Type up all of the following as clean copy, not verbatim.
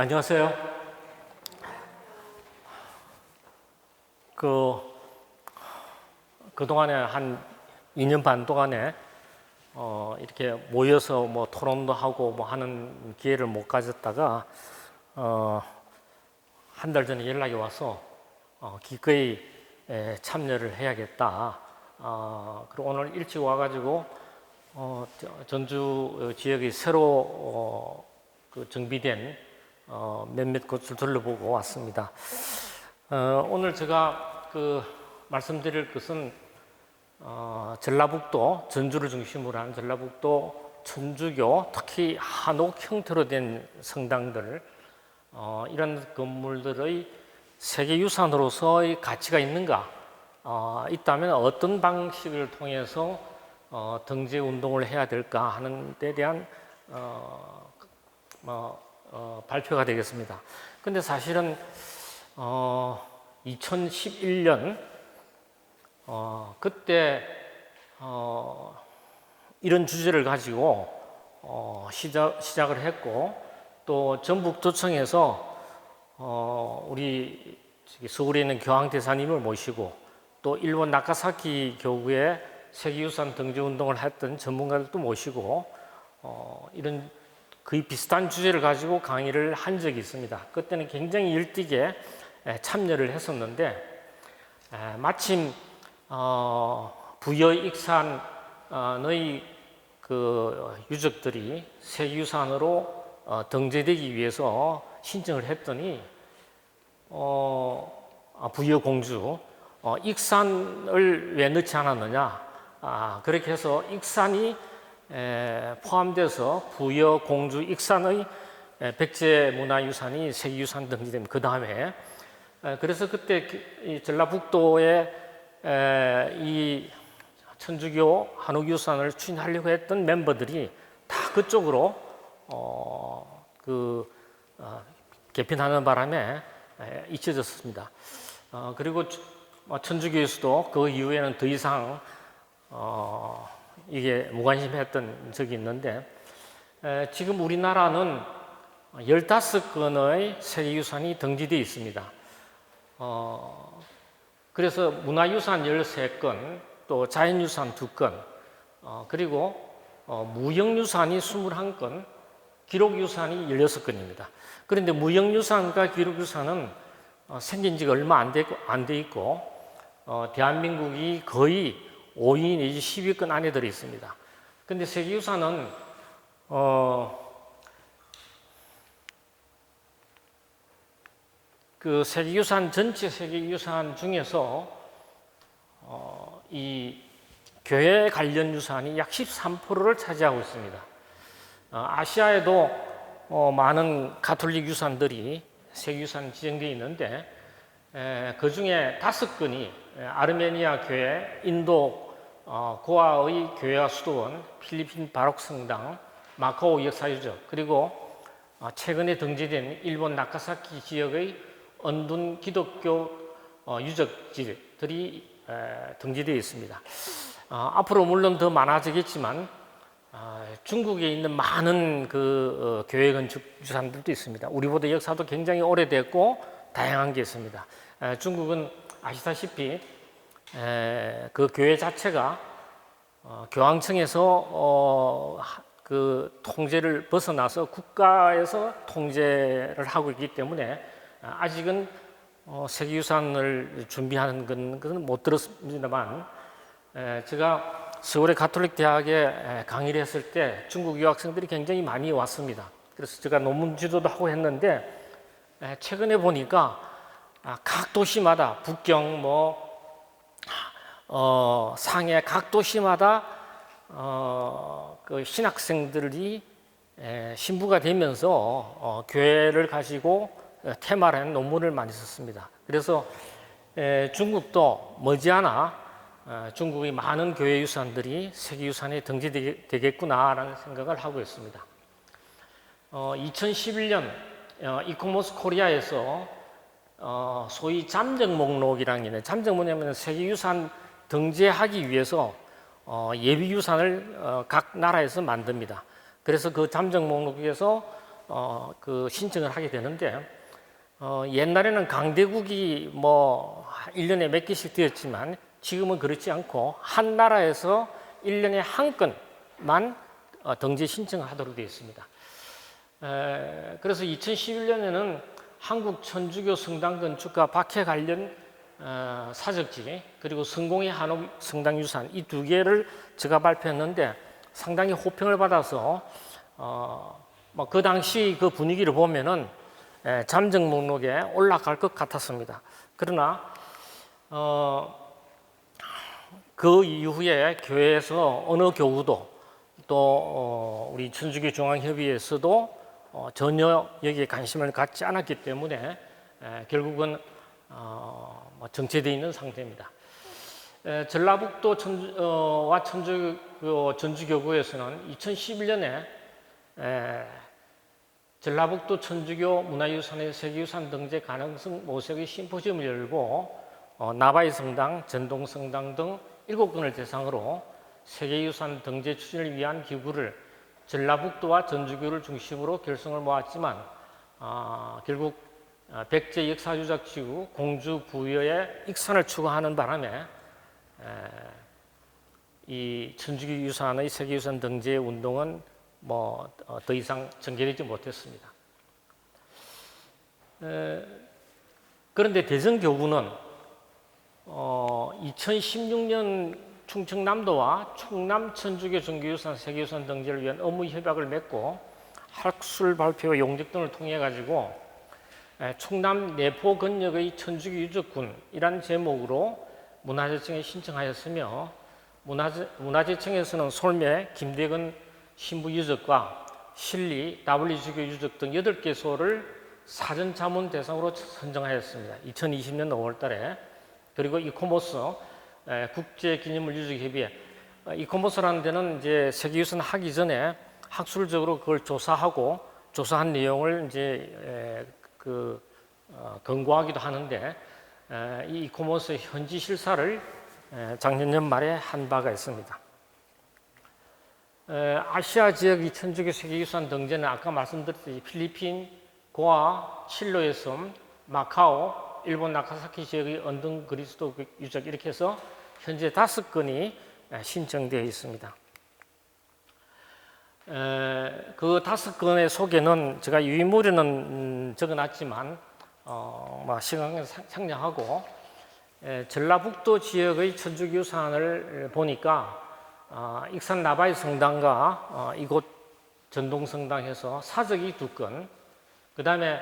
안녕하세요. 그동안에 한 2년 반 동안에 이렇게 모여서 뭐 토론도 하고 뭐 하는 기회를 못 가졌다가 한 달 전에 연락이 와서 기꺼이 참여를 해야겠다. 그리고 오늘 일찍 와가지고 전주 지역이 새로 정비된 몇몇 곳을 둘러보고 왔습니다. 오늘 제가 말씀드릴 것은 전라북도, 전주를 중심으로 한 전라북도 천주교, 특히 한옥 형태로 된 성당들, 이런 건물들의 세계유산으로서의 가치가 있는가, 있다면 어떤 방식을 통해서 등재 운동을 해야 될까 하는 데 대한 발표가 되겠습니다. 근데 사실은 2011년 그때 이런 주제를 가지고 시작을 했고, 또 전북도청에서 우리 서울에 있는 교황대사님을 모시고 또 일본 나카사키 교구에 세계유산 등재 운동을 했던 전문가들도 모시고 이런 거의 비슷한 주제를 가지고 강의를 한 적이 있습니다. 그때는 굉장히 일찍에 참여를 했었는데, 마침 부여익산의 유적들이 세계유산으로 등재되기 위해서 신청을 했더니 부여공주 익산을 왜 넣지 않았느냐, 그렇게 해서 익산이 포함돼서 부여공주 익산의 백제문화유산이 세계유산 등재됩니다. 그 다음에 그래서 그때 전라북도에 이 천주교 한옥유산을 추진하려고 했던 멤버들이 다 그쪽으로 개편하는 바람에 잊혀졌습니다. 그리고 천주교에서도 그 이후에는 더 이상 이게 무관심했던 적이 있는데, 지금 우리나라는 15건의 세계유산이 등재되어 있습니다. 그래서 문화유산 13건, 또 자연유산 2건, 그리고 무형유산이 21건, 기록유산이 16건입니다. 그런데 무형유산과 기록유산은 생긴 지가 얼마 안 돼 있고, 대한민국이 거의 5위 내지 10위권 안에 들어 있습니다. 그런데 세계유산은 세계유산, 전체 세계유산 중에서 이 교회 관련 유산이 약 13%를 차지하고 있습니다. 아시아에도 많은 가톨릭 유산들이 세계유산 지정되어 있는데, 그 중에 5건이 아르메니아 교회, 인도 고아의 교회와 수도원, 필리핀 바로크 성당, 마카오 역사유적, 그리고 최근에 등재된 일본 나카사키 지역의 언둔 기독교 유적지들이 등재되어 있습니다. 앞으로 물론 더 많아지겠지만 중국에 있는 많은 교회 건축 유산들도 있습니다. 우리보다 역사도 굉장히 오래됐고 다양한 게 있습니다. 중국은 아시다시피 그 교회 자체가 교황청에서 통제를 벗어나서 국가에서 통제를 하고 있기 때문에 아직은 세계유산을 준비하는 건 못 들었습니다만, 제가 서울의 가톨릭 대학에 강의를 했을 때 중국 유학생들이 굉장히 많이 왔습니다. 그래서 제가 논문 지도도 하고 했는데, 최근에 보니까 각 도시마다 북경, 상해 각 도시마다 신학생들이 신부가 되면서 교회를 가지고 테마를 한 논문을 많이 썼습니다. 그래서 중국도 머지않아 중국의 많은 교회 유산들이 세계유산에 등재되겠구나라는 생각을 하고 있습니다. 2011년 이코모스 코리아에서 소위 잠정 목록이라는 게 있는데, 잠정 뭐냐면 세계유산 등재하기 위해서 예비유산을 각 나라에서 만듭니다. 그래서 그 잠정 목록에서 그 신청을 하게 되는데 옛날에는 강대국이 뭐 1년에 몇 개씩 되었지만 지금은 그렇지 않고 한 나라에서 1년에 한 건만 등재 신청을 하도록 되어 있습니다. 그래서 2011년에는 한국 천주교 성당 건축과 박해 관련 사적지 그리고 성공의 한옥 성당 유산 이 두 개를 제가 발표했는데 상당히 호평을 받아서 뭐 그 당시 그 분위기를 보면은 잠정 목록에 올라갈 것 같았습니다. 그러나 그 이후에 교회에서 어느 교구도 또 우리 천주교 중앙협의회에서도 전혀 여기에 관심을 갖지 않았기 때문에 결국은 정체되어 있는 상태입니다. 전라북도 전주교구에서는 2011년에 전라북도 천주교 문화유산의 세계유산 등재 가능성 모색의 심포지엄을 열고 나바이 성당, 전동성당 등 7건을 대상으로 세계유산 등재 추진을 위한 기구를 전라북도와 전주교를 중심으로 결성을 모았지만 결국 백제 역사유적지구 공주 부여의 익산을 추구하는 바람에 이 천주교 유산의 세계유산 등재 운동은 더 이상 전개되지 못했습니다. 그런데 대전교구는 2016년 충청남도와 충남 천주교 정교유산 세계유산 등재를 위한 업무 협약을 맺고 학술 발표 용역 등을 통해 가지고 충남 내포 건역의 천주교 유적군이란 제목으로 문화재청에 신청하였으며 문화재청에서는 솔매 김대근 신부 유적과 신리 WG교 유적 등 8개소를 사전 자문 대상으로 선정하였습니다. 2020년 5월 달에. 그리고 이코모스 국제기념물 유적협의회 이코모스라는 데는 이제 세계유산 하기 전에 학술적으로 그걸 조사하고 조사한 내용을 이제 권고하기도 하는데 이 이코모스의 현지 실사를 작년 연말에 한 바가 있습니다. 아시아 지역의 천주교 세계유산 등재는 아까 말씀드렸듯이 필리핀, 고아, 칠로의 섬, 마카오, 일본 나카사키 지역의 언등 그리스도 유적 이렇게 해서 현재 5건이 신청되어 있습니다. 그 5건의 소개는 제가 유인물에는 적어놨지만 시간을 상량하고 전라북도 지역의 천주교 유산을 보니까 익산 나바이 성당과 이곳 전동성당에서 사적이 2건, 그 다음에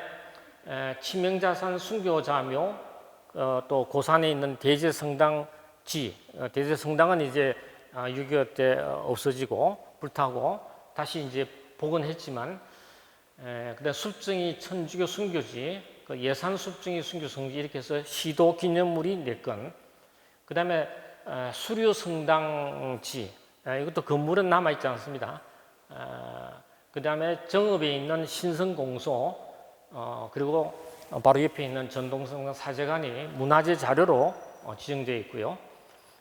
치명자산 순교자묘, 또 고산에 있는 대제성당지, 대제성당은 이제 6.25 때 없어지고 불타고 다시 이제 복원했지만, 그다음 숲정이 천주교 순교지, 그 예산 숲정이 순교 성지 이렇게 해서 시도 기념물이 4건, 그 다음에 수료성당지, 이것도 건물은 남아있지 않습니다. 그 다음에 정읍에 있는 신성공소, 그리고 바로 옆에 있는 전동성당 사제관이 문화재 자료로 지정되어 있고요.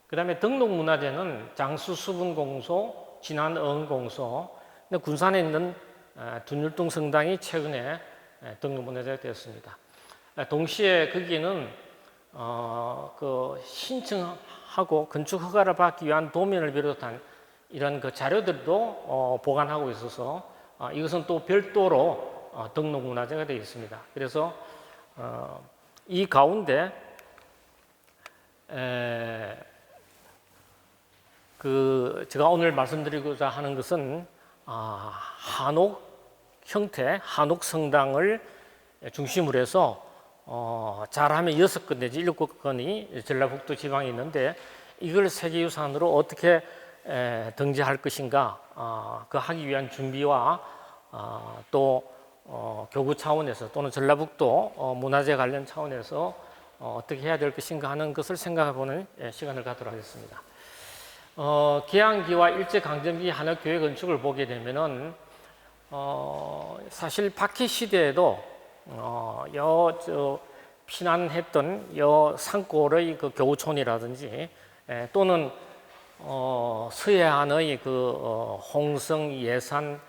그 다음에 등록문화재는 장수수분공소, 진안어흥공소, 군산에 있는 둔율동 성당이 최근에 등록문화재가 되었습니다. 동시에 거기에는 그 신청하고 건축 허가를 받기 위한 도면을 비롯한 이런 그 자료들도 보관하고 있어서 이것은 또 별도로 등록문화재가 되어 있습니다. 그래서 이 가운데 제가 오늘 말씀드리고자 하는 것은 한옥 형태, 한옥 성당을 중심으로 해서 잘하면 6건 내지 7건이 전라북도 지방에 있는데 이걸 세계유산으로 어떻게 등재할 것인가 그 하기 위한 준비와 또 교구 차원에서 또는 전라북도 문화재 관련 차원에서 어떻게 해야 될 것인가 하는 것을 생각해보는 시간을 갖도록 하겠습니다. 개항기와 일제강점기 한옥교회 건축을 보게 되면은 사실 박해 시대에도 피난했던 산골의 그 교우촌이라든지 또는 서해안의 그 홍성, 예산,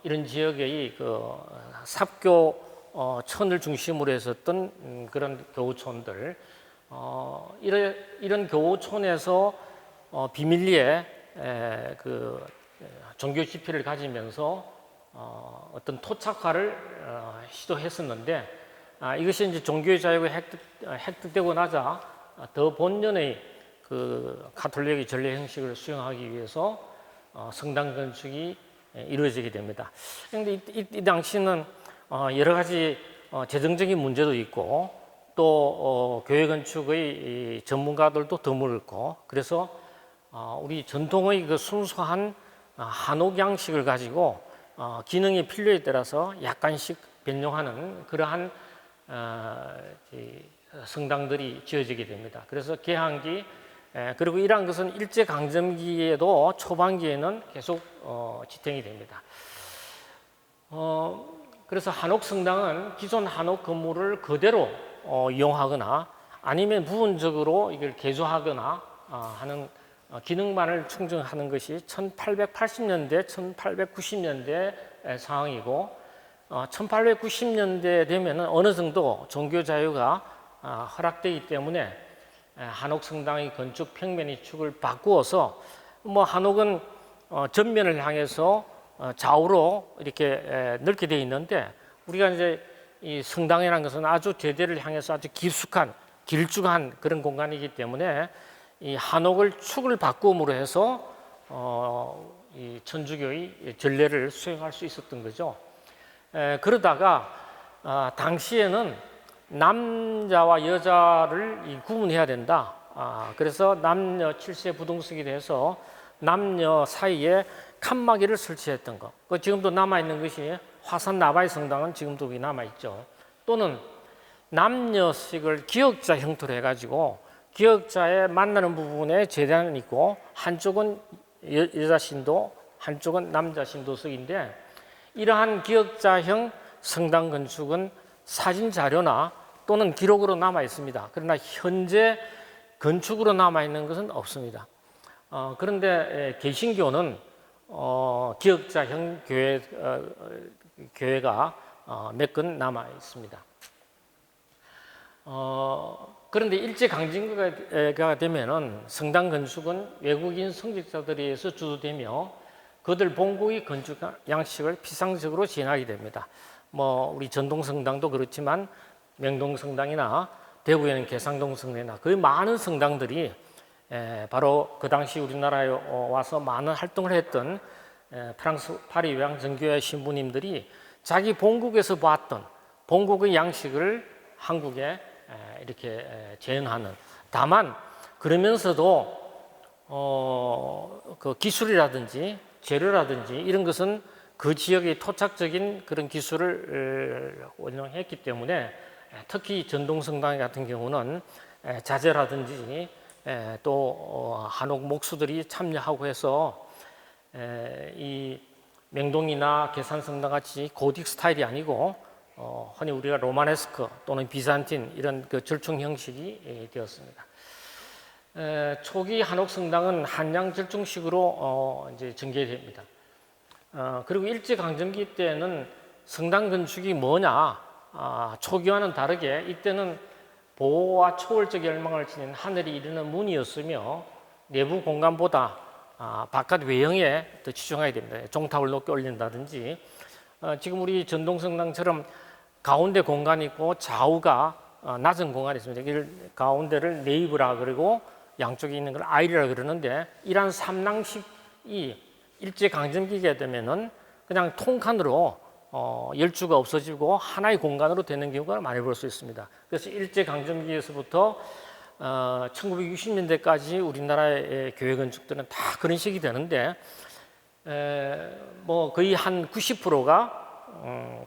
이런 지역의 그 삽교 촌을 중심으로 했었던 그런 교우촌들, 이런 교우촌에서 비밀리에 그 종교 집회를 가지면서 어떤 토착화를 시도했었는데, 이것이 이제 종교의 자유가 획득되고 나자 더 본연의 그 가톨릭의 전례 형식을 수용하기 위해서 성당 건축이 이루어지게 됩니다. 그런데 이 당시는 여러 가지 재정적인 문제도 있고, 또 교회 건축의 전문가들도 드물고, 그래서 우리 전통의 그 순수한 한옥 양식을 가지고 기능의 필요에 따라서 약간씩 변형하는 그러한 성당들이 지어지게 됩니다. 그래서 개항기, 그리고 이러한 것은 일제강점기에도 초반기에는 계속 지탱이 됩니다. 그래서 한옥 성당은 기존 한옥 건물을 그대로 이용하거나 아니면 부분적으로 이걸 개조하거나 하는 기능만을 충족하는 것이 1880년대, 1890년대 상황이고, 1890년대 되면은 어느 정도 종교 자유가 허락되기 때문에 한옥 성당의 건축 평면의 축을 바꾸어서, 뭐 한옥은 전면을 향해서 좌우로 이렇게 넓게 되어 있는데, 우리가 이제 이 성당이라는 것은 아주 제대를 향해서 아주 깊숙한 길쭉한 그런 공간이기 때문에 이 한옥을 축을 바꿈으로 해서 이 천주교의 전례를 수행할 수 있었던 거죠. 그러다가 당시에는 남자와 여자를 구분해야 된다. 그래서 남녀 7세 부동석이 돼서 남녀 사이에 칸막이를 설치했던 것. 지금도 남아있는 것이 화산 나바이 성당은 지금도 남아있죠. 또는 남녀식을 기역자 형태로 해가지고 기역자에 만나는 부분에 제단은 있고, 한쪽은 여자 신도, 한쪽은 남자 신도석인데, 이러한 기역자형 성당 건축은 사진 자료나 또는 기록으로 남아 있습니다. 그러나 현재 건축으로 남아 있는 것은 없습니다. 그런데 개신교는 기역자형 교회가 몇 건 남아 있습니다. 그런데 일제강점기가 되면은 성당 건축은 외국인 성직자들에 의해서 주도되며 그들 본국의 건축 양식을 피상적으로 지향하게 됩니다. 뭐 우리 전동성당도 그렇지만 명동성당이나 대구에는 계상동성당이나 거의 많은 성당들이 바로 그 당시 우리나라에 와서 많은 활동을 했던 프랑스 파리 요양 정교회 신부님들이 자기 본국에서 봤던 본국의 양식을 한국에 이렇게 재현하는, 다만 그러면서도 그 기술이라든지 재료라든지 이런 것은 그 지역의 토착적인 그런 기술을 원용했기 때문에, 특히 전동성당 같은 경우는 자재라든지 또 한옥 목수들이 참여하고 해서 이 명동이나 계산성당 같이 고딕 스타일이 아니고 흔히 우리가 로마네스크 또는 비잔틴 이런 그 절충 형식이 되었습니다. 초기 한옥 성당은 한양 절충식으로 이제 전개됩니다. 그리고 일제 강점기 때는 성당 건축이 뭐냐? 초기와는 다르게 이때는 보호와 초월적 열망을 지닌 하늘이 이르는 문이었으며, 내부 공간보다 바깥 외형에 더 치중하게 됩니다. 종탑을 높게 올린다든지, 지금 우리 전동성당처럼 가운데 공간이 있고 좌우가 낮은 공간이 있습니다. 이를 가운데를 네이브라 그러고 양쪽에 있는 걸 아이리라 그러는데, 이러한 삼랑식이 일제 강점기가 되면은 그냥 통칸으로 열주가 없어지고 하나의 공간으로 되는 경우가 많이 볼 수 있습니다. 그래서 일제 강점기에서부터 1960년대까지 우리나라의 교회 건축들은 다 그런 식이 되는데, 뭐 거의 한 90%가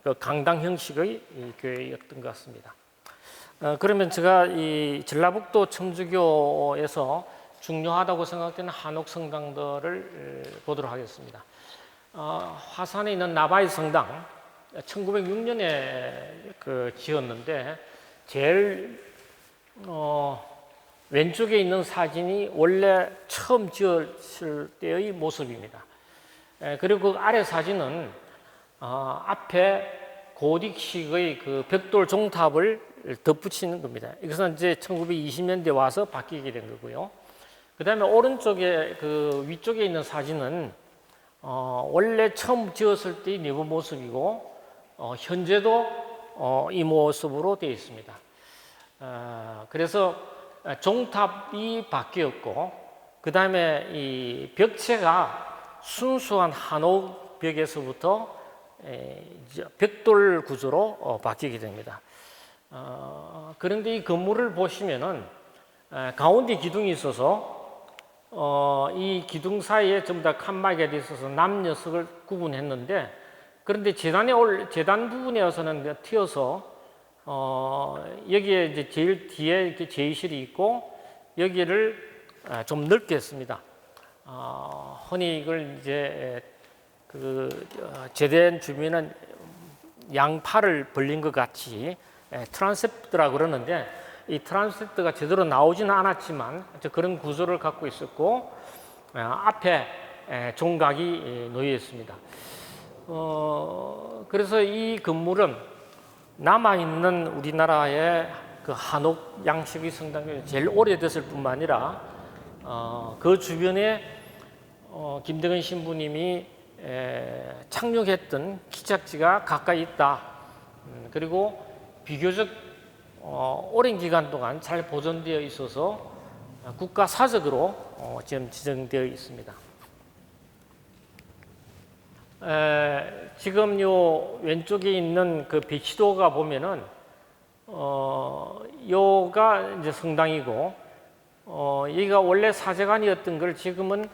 그 강당 형식의 교회였던 것 같습니다. 그러면 제가 이 전라북도 천주교에서 중요하다고 생각되는 한옥 성당들을 보도록 하겠습니다. 화산에 있는 나바이 성당, 1906년에 그 지었는데, 제일 왼쪽에 있는 사진이 원래 처음 지었을 때의 모습입니다. 그리고 그 아래 사진은 앞에 고딕식의 그 벽돌 종탑을 덧붙이는 겁니다. 이것은 이제 1920년대 와서 바뀌게 된 거고요. 그 다음에 오른쪽에 그 위쪽에 있는 사진은 원래 처음 지었을 때의 내부 모습이고 현재도 이 모습으로 되어 있습니다. 그래서 종탑이 바뀌었고 그 다음에 이 벽체가 순수한 한옥 벽에서부터 벽돌 구조로 바뀌게 됩니다. 그런데 이 건물을 보시면은 가운데 기둥이 있어서 이 기둥 사이에 전부 다 칸막이가 돼 있어서 남 녀석을 구분했는데, 그런데 재단 부분에 와서는 튀어서 여기에 이제 제일 뒤에 이렇게 제의실이 있고 여기를 좀 넓게 했습니다. 흔히 이걸 이제 제된 주민은 양팔을 벌린 것 같이 트란셉트라고 그러는데, 이 트란셉트가 제대로 나오지는 않았지만 그런 구조를 갖고 있었고 앞에 종각이 놓여 있습니다. 그래서 이 건물은 남아있는 우리나라의 그 한옥 양식의 성당이 제일 오래됐을 뿐만 아니라 그 주변에 김대근 신부님이 착륙했던 기착지가 가까이 있다. 그리고 비교적 오랜 기간 동안 잘 보존되어 있어서 국가 사적으로 지금 지정되어 있습니다. 지금 요 왼쪽에 있는 그 배치도가 보면은 요가 이제 성당이고 여기가 원래 사제관이었던 걸 지금은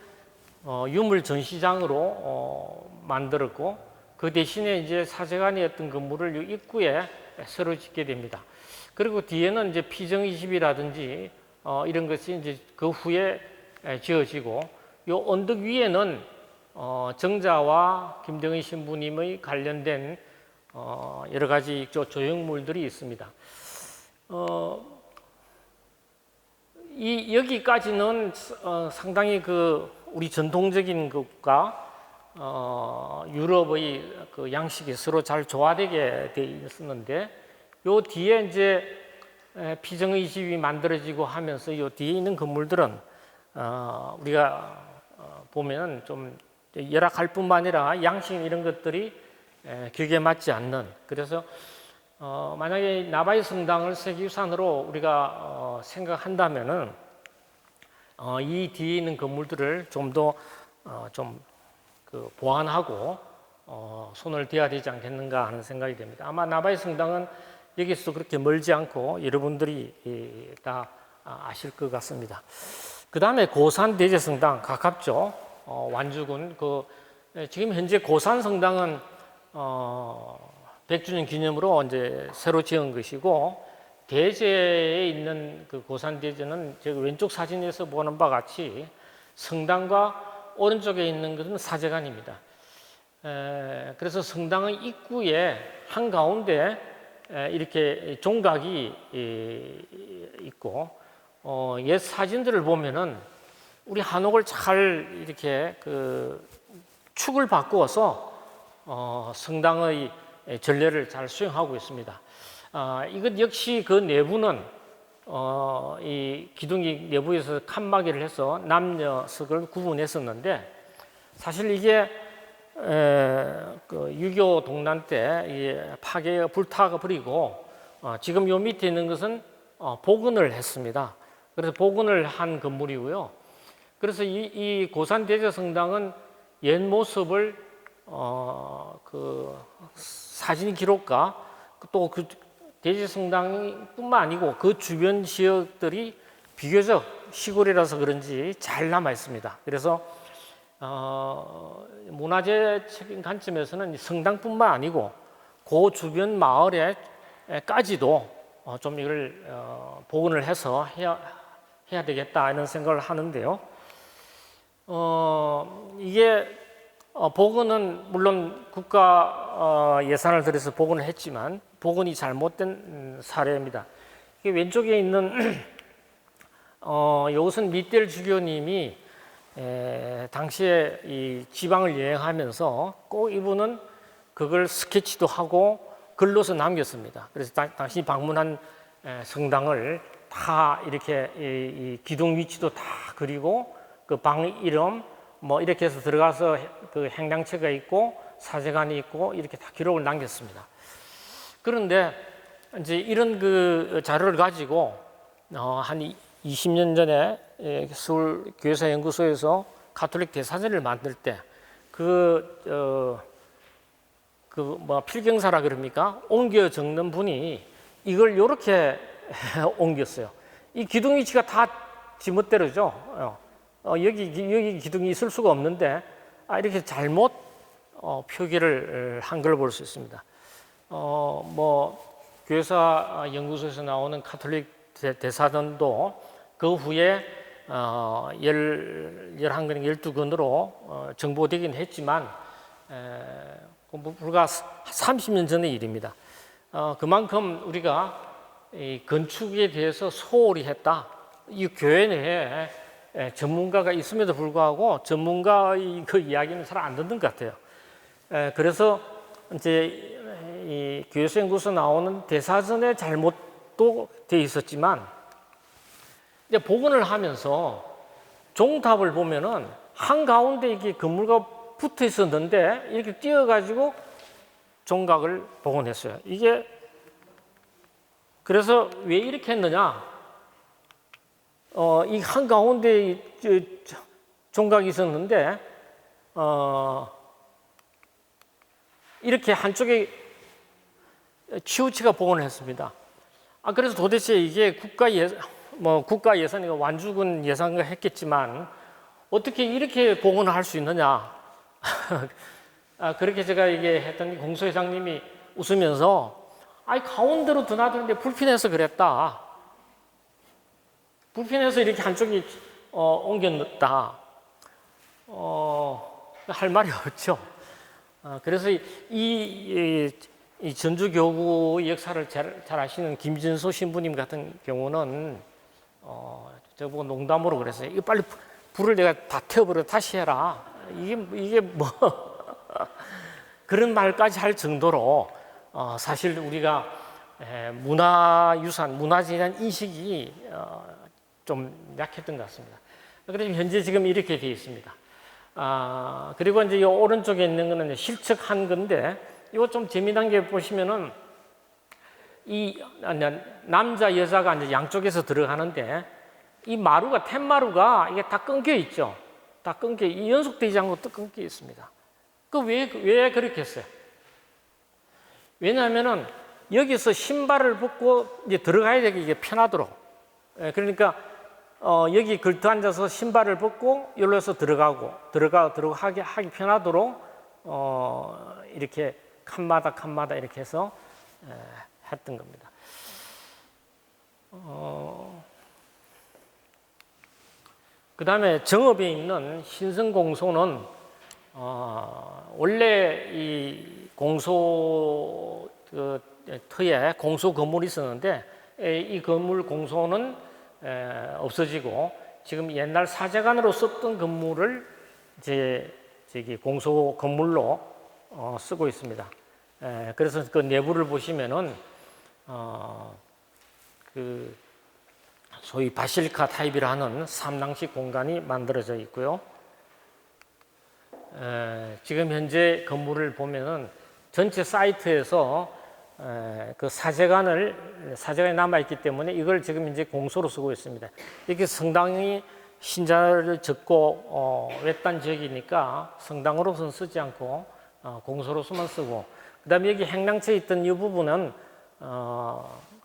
유물 전시장으로 만들었고, 그 대신에 이제 사제관이었던 건물을 요 입구에 새로 짓게 됩니다. 그리고 뒤에는 이제 피정의 집이라든지 이런 것이 이제 그 후에 지어지고, 요 언덕 위에는 정자와 김대근 신부님의 관련된 여러 가지 조형물들이 있습니다. 여기까지는 상당히 우리 전통적인 것과 유럽의 그 양식이 서로 잘 조화되게 되어 있었는데, 요 뒤에 이제 피정의 집이 만들어지고 하면서 요 뒤에 있는 건물들은 우리가 보면 좀 열악할 뿐만 아니라 양식 이런 것들이 격에 맞지 않는, 그래서 만약에 나바이 성당을 세계유산으로 우리가 생각한다면은 이 뒤에 있는 건물들을 좀 더 보완하고 손을 대야 되지 않겠는가 하는 생각이 됩니다. 아마 나바이 성당은 여기서 그렇게 멀지 않고 여러분들이 다 아실 것 같습니다. 그 다음에 고산 대제성당 가깝죠. 완주군 지금 현재 고산 성당은 100주년 기념으로 이제 새로 지은 것이고, 대제에 있는 그 고산 대제는 제가 왼쪽 사진에서 보는 바와 같이 성당과 오른쪽에 있는 것은 사제관입니다. 그래서 성당의 입구에 한가운데 이렇게 종각이 있고, 옛 사진들을 보면은 우리 한옥을 잘 이렇게 축을 바꾸어서 성당의 전례를 잘 수행하고 있습니다. 이것 역시 그 내부는 이 기둥이 내부에서 칸막이를 해서 남녀석을 구분했었는데, 사실 이게 6.25 동란 때 파괴 불타가 버리고 지금 요 밑에 있는 것은 복원을 했습니다. 그래서 복원을 한 건물이고요. 그래서 이 고산 대제성당은 옛 모습을 그 사진 기록과 또 그 대제성당뿐만 아니고 그 주변 지역들이 비교적 시골이라서 그런지 잘 남아 있습니다. 그래서 문화재적인 관점에서는 성당뿐만 아니고 그 주변 마을에까지도 좀 이걸 복원을 해서 해야 되겠다 이런 생각을 하는데요. 이게 복원은 물론 국가 예산을 들여서 복원을 했지만 복원이 잘못된 사례입니다. 왼쪽에 있는 이것은 밑델 주교님이 당시에 이 지방을 여행하면서 꼭 이분은 그걸 스케치도 하고 글로서 남겼습니다. 그래서 당신이 방문한 성당을 다 이렇게 이 기둥 위치도 다 그리고 그 방 이름 뭐 이렇게 해서 들어가서 그 행랑채가 있고 사제관이 있고 이렇게 다 기록을 남겼습니다. 그런데 이제 이런 그 자료를 가지고 한 20년 전에 서울 교회사 연구소에서 가톨릭 대사전을 만들 때 뭐 필경사라 그럽니까? 옮겨 적는 분이 이걸 이렇게 옮겼어요. 이 기둥 위치가 다 지멋대로죠. 여기 기둥이 있을 수가 없는데 이렇게 잘못 표기를 한 걸 볼 수 있습니다. 뭐 교회사 연구소에서 나오는 가톨릭 대사전도 그 후에 11권, 12권으로 정보되긴 했지만 불과 30년 전의 일입니다. 그만큼 우리가 이 건축에 대해서 소홀히 했다. 이 교회 내에 전문가가 있음에도 불구하고 전문가의 그 이야기는 잘 안 듣는 것 같아요. 그래서 이제 이 교회사 연구소 나오는 대사전의 잘못도 돼 있었지만 이제 복원을 하면서 종탑을 보면은 한 가운데 이게 건물과 붙어 있었는데 이렇게 띄어가지고 종각을 복원했어요. 이게 그래서 왜 이렇게 했느냐? 이 한 가운데 종각이 있었는데 이렇게 한쪽에 치우치가 복원을 했습니다. 그래서 도대체 이게 국가 예산이가 완주군 예산을 했겠지만 어떻게 이렇게 복원을 할 수 있느냐? 그렇게 제가 이게 했더니 공소회장님이 웃으면서 가운데로 드나드는데 불편해서 그랬다. 불편해서 이렇게 한쪽이 옮겼다. 할 말이 없죠. 그래서 이 전주교구의 역사를 잘 아시는 김진소 신부님 같은 경우는 저보고 농담으로 그랬어요. 이거 빨리 불을 내가 다 태워버려 다시 해라. 이게 뭐 그런 말까지 할 정도로 사실 우리가 문화유산, 문화재에 대한 인식이 좀 약했던 것 같습니다. 그래서 현재 지금 이렇게 되어 있습니다. 그리고 이제 이 오른쪽에 있는 거는 실측한 건데 이거 좀 재미난 게 보시면은 이 남자 여자가 이제 양쪽에서 들어가는데 이 마루가 툇마루가 이게 다 끊겨 있죠. 다 끊겨 연속되지 않고 또 끊겨 있습니다. 왜 그렇게 했어요? 왜냐하면은 여기서 신발을 벗고 이제 들어가야 되게 이게 편하도록. 그러니까 여기 걸터 앉아서 신발을 벗고 여기서 들어가고 하기 편하도록 이렇게 칸마다 이렇게 해서 했던 겁니다. 그 다음에 정읍에 있는 신성공소는 원래 이 공소 터에 공소 건물이 있었는데 이 건물 공소는 없어지고 지금 옛날 사제관으로 썼던 건물을 이제 저기 공소 건물로 쓰고 있습니다. 그래서 그 내부를 보시면은 그 소위 바실카 타입이라는 삼랑식 공간이 만들어져 있고요. 지금 현재 건물을 보면은 전체 사이트에서 그 사제관이 남아있기 때문에 이걸 지금 이제 공소로 쓰고 있습니다. 이렇게 성당이 신자를 적고 외딴 지역이니까 성당으로서는 쓰지 않고 공소로서만 쓰고, 그 다음에 여기 행랑채에 있던 이 부분은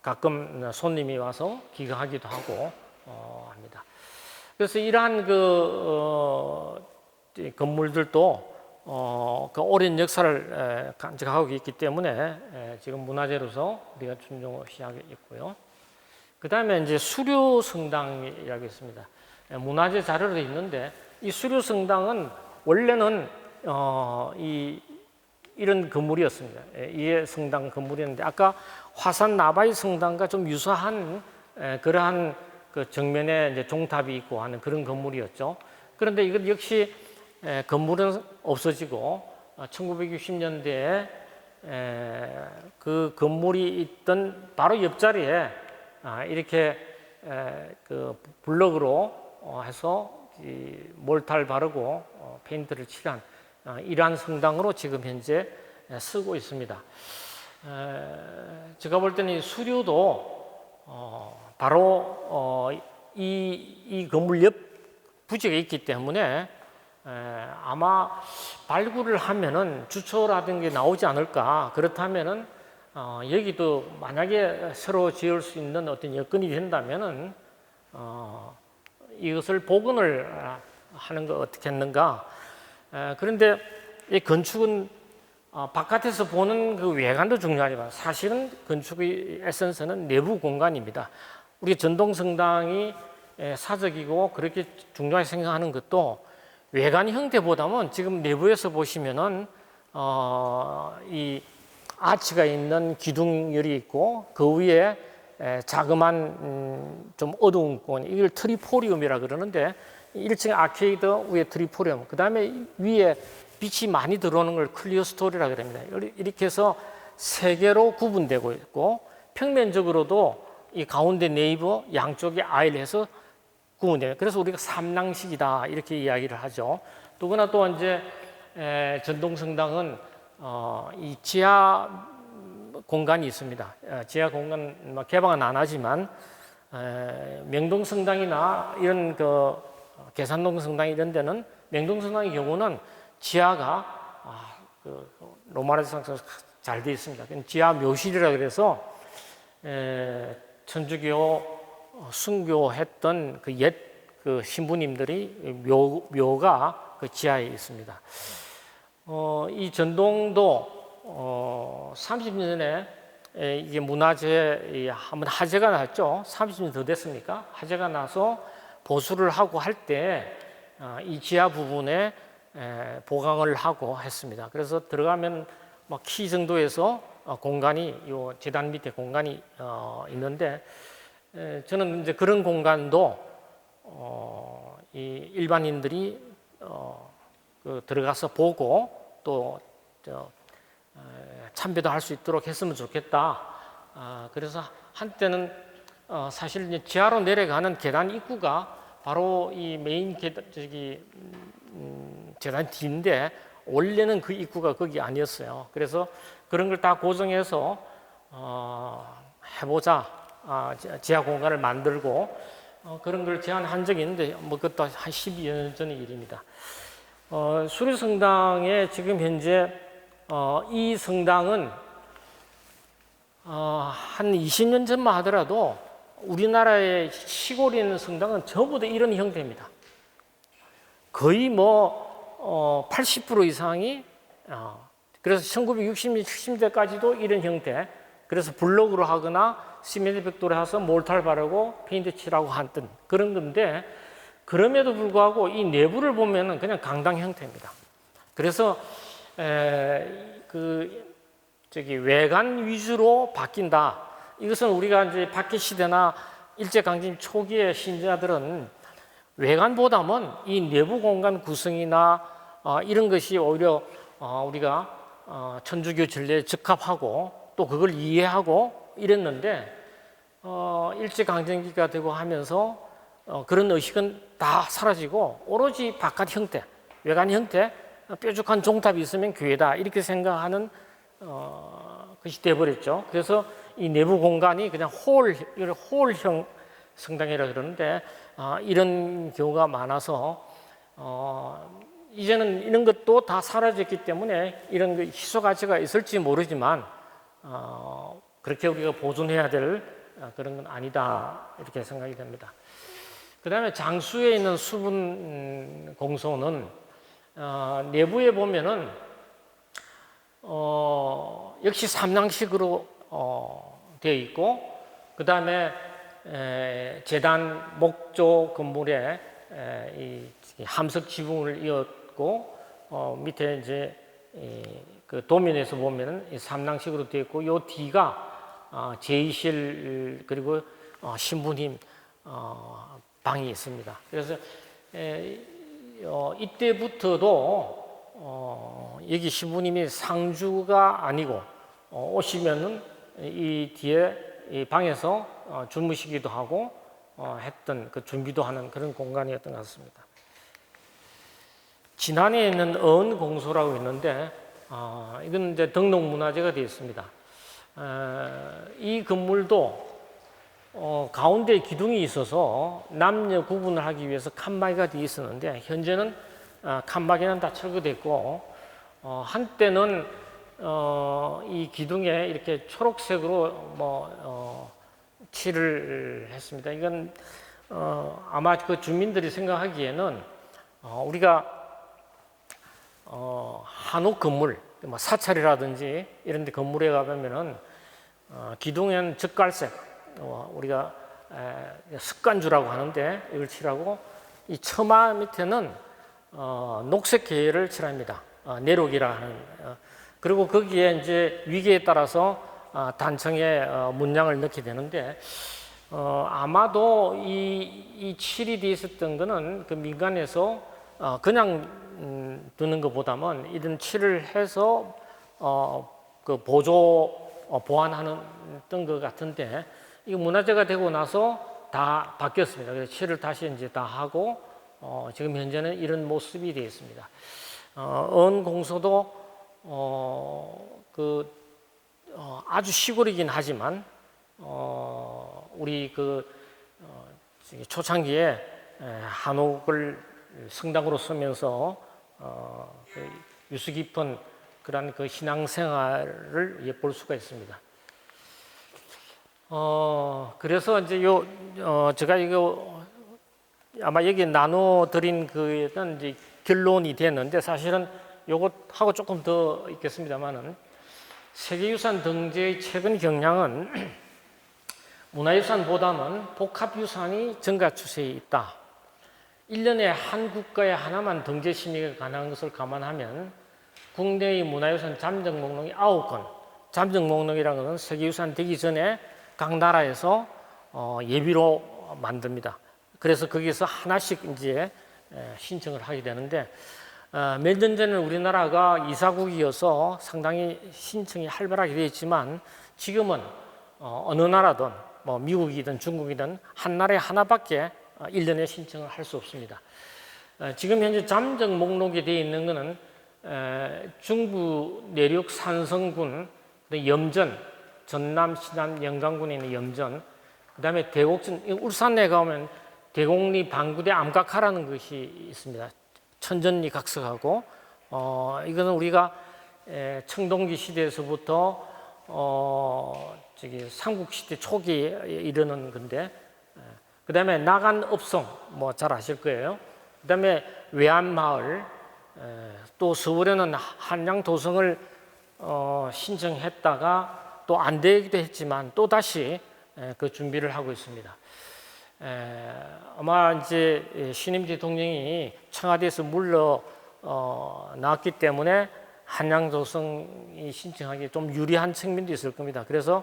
가끔 손님이 와서 기거하기도 하고 합니다. 그래서 이러한 건물들도 그 오랜 역사를 간직하고 있기 때문에 지금 문화재로서 우리가 존중시하고 있고요. 그 다음에 이제 수료 성당이라고 있습니다. 문화재 자료로 있는데 이 수료 성당은 원래는 이런 건물이었습니다. 이해 성당 건물이었는데 아까 화산 나바이 성당과 좀 유사한 그러한 그 정면에 이제 종탑이 있고 하는 그런 건물이었죠. 그런데 이것 역시 건물은 없어지고 1960년대에 그 건물이 있던 바로 옆자리에 이렇게 그 블럭으로 해서 몰타를 바르고 페인트를 칠한 이러한 성당으로 지금 현재 쓰고 있습니다. 제가 볼 때는 수료도 바로 이 건물 옆 부지가 있기 때문에 아마 발굴을 하면은 주초라든가 나오지 않을까. 그렇다면은 여기도 만약에 새로 지을 수 있는 어떤 여건이 된다면은 이것을 복원을 하는 거 어떻겠는가. 그런데 이 건축은 바깥에서 보는 그 외관도 중요하지만 사실은 건축의 에센스는 내부 공간입니다. 우리 전동성당이 사적이고 그렇게 중요하게 생각하는 것도 외관 형태보다는 지금 내부에서 보시면은 이 아치가 있는 기둥열이 있고 그 위에 자그만 좀 어두운 건 이걸 트리포리움이라 그러는데 1층 아케이드 위에 트리포리움, 그 다음에 위에 빛이 많이 들어오는 걸 클리어 스토리라 그럽니다. 이렇게 해서 세 개로 구분되고 있고 평면적으로도 이 가운데 네이버 양쪽에 아이를 해서 구분돼요. 그래서 우리가 삼랑식이다 이렇게 이야기를 하죠. 더구나 또 이제 전동성당은 이 지하 공간이 있습니다. 지하 공간 개방은 안 하지만 명동성당이나 이런 그 계산동성당 이런 데는 명동성당의 경우는 지하가 그 로마네상스 잘 되어 있습니다. 지하 묘실이라 그래서 천주교 순교했던 그 옛 그 신부님들이 묘가 그 지하에 있습니다. 이 전동도 30년 전에 이게 문화재 한번 화재가 났죠. 30년 더 됐습니까? 화재가 나서 보수를 하고 할 때 이 지하 부분에 보강을 하고 했습니다. 그래서 들어가면 뭐 키 정도에서 공간이 요 재단 밑에 공간이 있는데 저는 이제 그런 공간도 이 일반인들이 그 들어가서 보고 또 참배도 할 수 있도록 했으면 좋겠다. 그래서 한때는 사실 이제 지하로 내려가는 계단 입구가 바로 이 메인 계단 재단 뒤인데 원래는 그 입구가 거기 아니었어요. 그래서 그런 걸 다 고정해서 해보자. 지하 공간을 만들고 그런 걸 제안한 적이 있는데 뭐 그것도 한 12여 년 전의 일입니다. 수리성당에 지금 현재 이 성당은 한 20년 전만 하더라도 우리나라의 시골에 있는 성당은 전부 다 이런 형태입니다. 거의 뭐 80% 이상이 그래서 1960년, 70년대까지도 이런 형태. 그래서 블록으로 하거나 시멘트 벽돌에 해서 몰타를 바르고 페인트 칠하고 한던 그런 건데 그럼에도 불구하고 이 내부를 보면은 그냥 강당 형태입니다. 그래서 외관 위주로 바뀐다. 이것은 우리가 이제 박해 시대나 일제 강점 초기의 신자들은 외관보다는 이 내부 공간 구성이나 이런 것이 오히려 우리가 천주교 전례에 적합하고 또 그걸 이해하고 이랬는데 일제 강점기가 되고 하면서 그런 의식은 다 사라지고 오로지 바깥 형태, 외관 형태, 뾰족한 종탑이 있으면 교회다 이렇게 생각하는 것이 되어버렸죠. 그래서 이 내부 공간이 그냥 홀형 성당이라 그러는데 이런 경우가 많아서 이제는 이런 것도 다 사라졌기 때문에 이런 희소 가치가 있을지 모르지만 그렇게 우리가 보존해야 될 그런 건 아니다 이렇게 생각이 됩니다. 그 다음에 장수에 있는 수분 공소는 내부에 보면은 역시 삼랑식으로 되어 있고 그 다음에 재단 목조 건물에 이 함석 지붕을 이었고 밑에 이제 그 도면에서 보면은 이 삼랑식으로 되어 있고 요 뒤가 제의실 그리고 신부님 방이 있습니다. 그래서 이때부터도 여기 시부님이 상주가 아니고 오시면은 이 뒤에 이 방에서 주무시기도 하고 했던 그 준비도 하는 그런 공간이었던 것 같습니다. 진안에 있는 어은공소라고 있는데 이건 이제 등록문화재가 되어 있습니다. 이 건물도 가운데 기둥이 있어서 남녀 구분을 하기 위해서 칸막이가 되어 있었는데 현재는 칸막이는 다 철거됐고 한때는 이 기둥에 이렇게 초록색으로 칠을 했습니다. 이건 아마 그 주민들이 생각하기에는 우리가 한옥 건물, 사찰이라든지 이런 데 건물에 가보면은 기둥에는 젓갈색, 우리가 습관주라고 하는데 이걸 칠하고 이 처마 밑에는 녹색 계열을 칠합니다. 내록이라 하는. 그리고 거기에 이제 위계에 따라서 단청의 문양을 넣게 되는데 아마도 이 칠이 되어 있었던 거는 그 민간에서 그냥 두는 것보다는 이런 칠을 해서 그 보완하는 것 같은데 이 문화재가 되고 나서 다 바뀌었습니다. 그래서 칠을 다시 이제 다 하고 지금 현재는 이런 모습이 되어 있습니다. 어은공소도 아주 시골이긴 하지만 우리 초창기에 한옥을 성당으로 쓰면서 유수 깊은 그런 그 신앙생활을 엿볼 수가 있습니다. 그래서 이제 제가 이거 아마 여기 나눠드린 그는 이제 결론이 됐는데 사실은 요것하고 조금 더 있겠습니다만은 세계유산 등재의 최근 경향은 문화유산보다는 복합유산이 증가 추세에 있다. 1년에 한 국가에 하나만 등재 심의가 가능한 것을 감안하면 국내의 문화유산 잠정 목록이 9건, 잠정 목록이라는 것은 세계유산 되기 전에 각 나라에서 예비로 만듭니다. 그래서 거기서 하나씩 이제 신청을 하게 되는데 몇 년 전에는 우리나라가 이사국이어서 상당히 신청이 활발하게 되어 있지만 지금은 어느 나라든 미국이든 중국이든 한 나라에 하나밖에 1년에 신청을 할 수 없습니다. 지금 현재 잠정 목록에 되어 있는 것은 중부 내륙 산성군, 염전, 전남, 시남, 영광군에 있는 염전, 그 다음에 대곡전, 울산에 가면 대곡리 방구대 암각하라는 것이 있습니다. 천전리 각석하고 이거는 우리가 청동기 시대에서부터 삼국시대 초기에 이르는 건데 그 다음에 나간읍성 잘 아실 거예요. 그 다음에 외안마을 또 서울에는 한양도성을 신청했다가 또 안 되기도 했지만 또 다시 그 준비를 하고 있습니다. 아마 이제 신임 대통령이 청와대에서 물러 나왔기 때문에 한양도성이 신청하기 좀 유리한 측면도 있을 겁니다. 그래서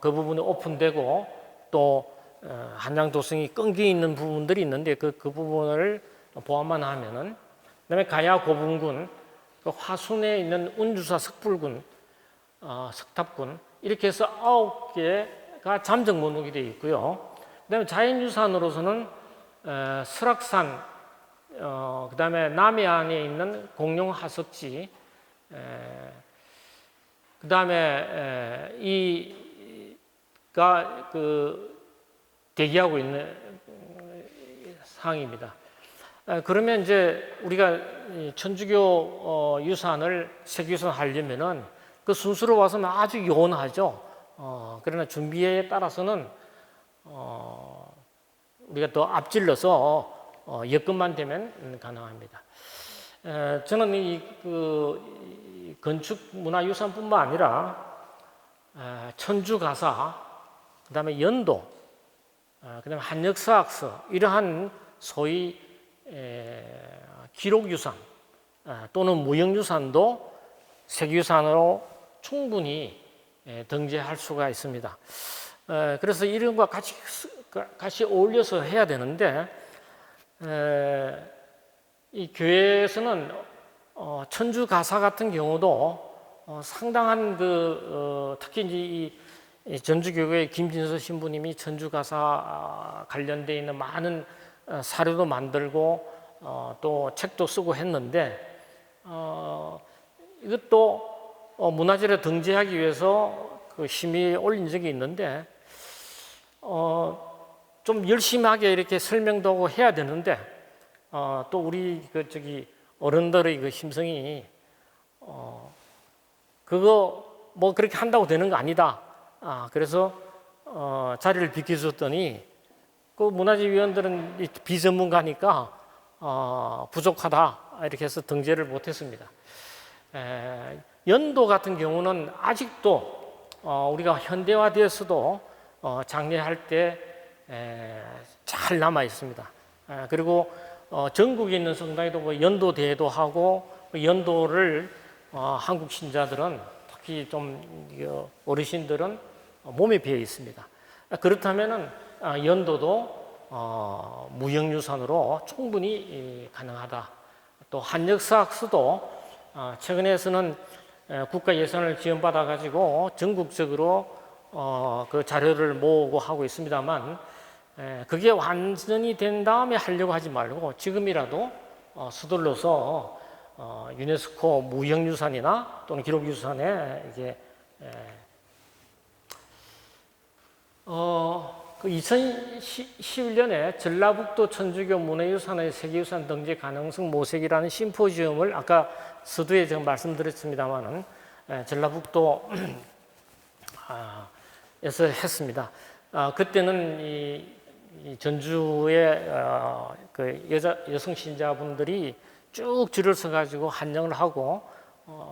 그 부분이 오픈되고 또 한양도성이 끈기 있는 부분들이 있는데 그 부분을 보완만 하면은 그다음에 가야 고분군, 화순에 있는 운주사 석불군, 석탑군 이렇게 해서 9개가 잠정 목록이 되어 있고요. 그다음에 자연유산으로서는 설악산, 그다음에 남해안에 있는 공룡하석지, 그다음에 이가 대기하고 있는 상황입니다. 그러면 이제 우리가 천주교 유산을 세계유산 하려면은 그 순서로 봐서는 아주 요원하죠. 그러나 준비에 따라서는 우리가 더 앞질러서 여건만 되면 가능합니다. 저는 이 건축문화유산뿐만 아니라 천주가사, 그다음에 연도, 그다음에 한역사학서 이러한 소위 기록유산 또는 무형유산도 세계유산으로 충분히 등재할 수가 있습니다. 그래서 이런 것과 같이 어울려서 해야 되는데 이 교회에서는 천주 가사 같은 경우도 상당한 특히 이제 이 전주교회 김진서 신부님이 천주 가사 관련돼 있는 많은 사료도 만들고 또 책도 쓰고 했는데 이것도 문화재를 등재하기 위해서 그 심의에 올린 적이 있는데 좀 열심하게 이렇게 설명도 하고 해야 되는데 또 우리 어른들의 그 심성이 그거 뭐 그렇게 한다고 되는 거 아니다. 그래서 자리를 비켜줬더니 그 문화재위원들은 비전문가니까 부족하다 이렇게 해서 등재를 못했습니다. 연도 같은 경우는 아직도 우리가 현대화되어서도 장례할 때 잘 남아 있습니다. 그리고 전국에 있는 성당에도 뭐 연도 대회도 하고 연도를 한국 신자들은 특히 좀 어르신들은 몸에 배어 있습니다. 그렇다면은 연도도 무형유산으로 충분히 가능하다. 또 한역사학서도 최근에서는 국가 예산을 지원받아 가지고 전국적으로 그 자료를 모으고 하고 있습니다만 그게 완전히 된 다음에 하려고 하지 말고 지금이라도 서둘러서 유네스코 무형유산이나 또는 기록유산에 이제 그 2011년에 전라북도 천주교 문화유산의 세계유산 등재 가능성 모색이라는 심포지엄을 아까 서두에 제가 말씀드렸습니다만은 전라북도 에서 했습니다. 그때는 이 전주의 그 여성 신자분들이 쭉 줄을 서가지고 한영을 하고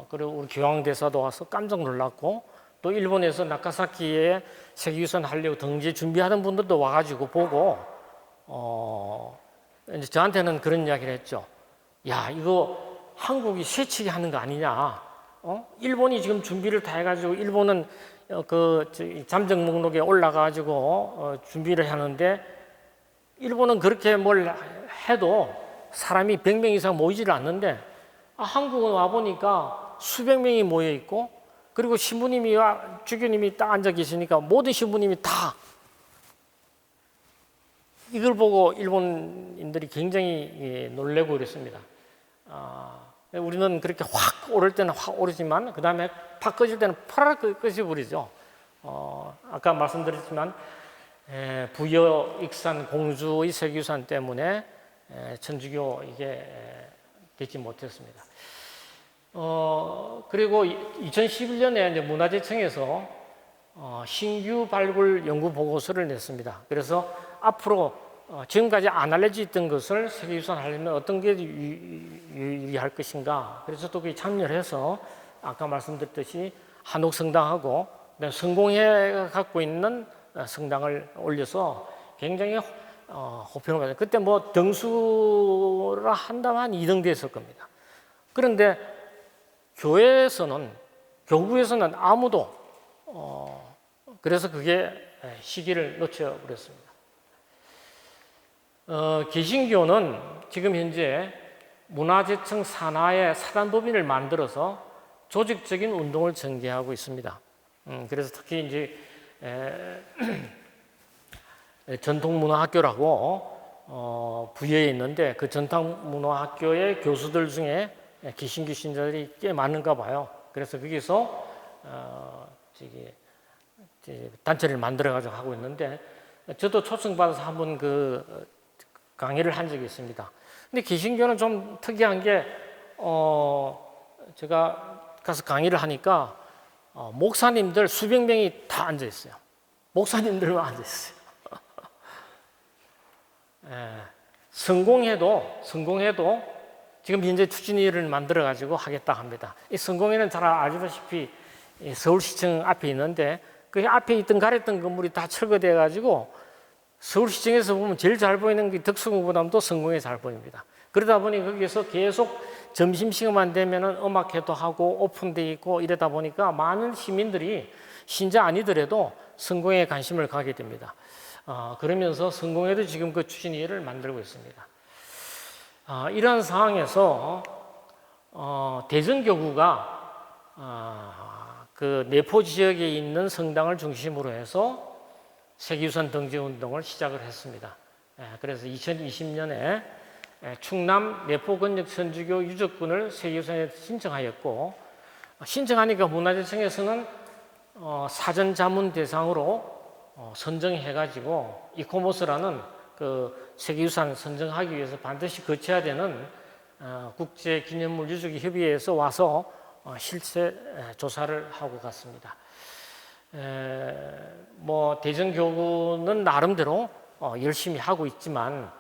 그리고 우리 교황대사도 와서 깜짝 놀랐고 또 일본에서 나카사키에 세계유산 하려고 등재 준비하는 분들도 와가지고 보고 이제 저한테는 그런 이야기를 했죠. 야, 이거 한국이 새치기 하는 거 아니냐? 일본이 지금 준비를 다 해가지고 일본은 잠정 목록에 올라가가지고 준비를 하는데 일본은 그렇게 뭘 해도 사람이 100명 이상 모이지를 않는데 한국은 와 보니까 수백 명이 모여 있고 그리고 신부님이 주교님이 딱 앉아 계시니까 모든 신부님이 다 이걸 보고 일본인들이 굉장히 놀래고 그랬습니다. 우리는 그렇게 확 오를 때는 확 오르지만 그 다음에 팍 꺼질 때는 파라락 꺼져버리죠. 아까 말씀드렸지만 부여 익산 공주의 세계유산 때문에 천주교 이게 되지 못했습니다. 그리고 2011년에 이제 문화재청에서 신규 발굴 연구 보고서를 냈습니다. 그래서 앞으로 지금까지 안 알려져 있던 것을 세계유산 하려면 어떤 게 유리할 것인가. 그래서 또 거기 참여를 해서 아까 말씀드렸듯이 한옥성당하고 성공회 갖고 있는 성당을 올려서 굉장히 호평을 받았어요. 그때 뭐 등수를 한다면 한 2등 됐을 겁니다. 그런데 교구에서는 아무도 그래서 그게 시기를 놓쳐버렸습니다. 개신교는 지금 현재 문화재청 산하에 사단법인을 만들어서 조직적인 운동을 전개하고 있습니다. 그래서 특히 이제 전통문화학교라고 부여에 있는데 그 전통문화학교의 교수들 중에 개신교 신자들이 꽤 많은가 봐요. 그래서 거기서 단체를 만들어 가지고 하고 있는데 저도 초청받아서 한번 그 강의를 한 적이 있습니다. 근데 개신교는 좀 특이한 게 제가 가서 강의를 하니까 목사님들 수백 명이 다 앉아 있어요. 목사님들만 앉아 있어요. 성공회도 지금 현재 추진위를 만들어 가지고 하겠다 합니다. 이 성공회는 잘 아시다시피 서울시청 앞에 있는데 그 앞에 있던 가랬던 건물이 다 철거돼 가지고 서울시청에서 보면 제일 잘 보이는 게 덕수궁보다도 성공회 잘 보입니다. 그러다 보니 거기에서 계속 점심시간만 되면은 음악회도 하고 오픈돼 있고 이러다 보니까 많은 시민들이 신자 아니더라도 성공회에 관심을 가게 됩니다. 그러면서 성공회도 지금 그 추진위를 만들고 있습니다. 이러한 상황에서 대전교구가 그 내포 지역에 있는 성당을 중심으로 해서 세계유산 등재 운동을 시작을 했습니다. 그래서 2020년에 충남 내포 건역 천주교 유적군을 세계유산에 신청하였고, 신청하니까 문화재청에서는 사전 자문 대상으로 선정해가지고 이코모스라는 그 세계유산 선정하기 위해서 반드시 거쳐야 되는 국제기념물 유적의 협의회에서 와서 실제 조사를 하고 갔습니다. 뭐 대전교구는 나름대로 열심히 하고 있지만,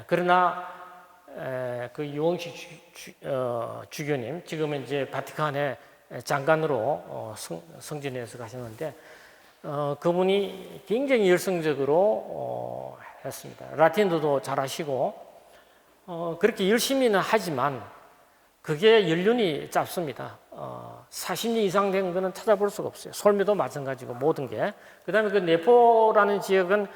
그러나 그 유홍식 주교님, 지금은 이제 바티칸의 장관으로 성진해서 가셨는데, 그분이 굉장히 열성적으로 했습니다. 라틴어도 잘하시고 그렇게 열심히는 하지만 그게 연륜이 짧습니다. 40년 이상 된 거는 찾아볼 수가 없어요. 솔미도 마찬가지고 모든 게. 그다음에 그 내포라는 지역은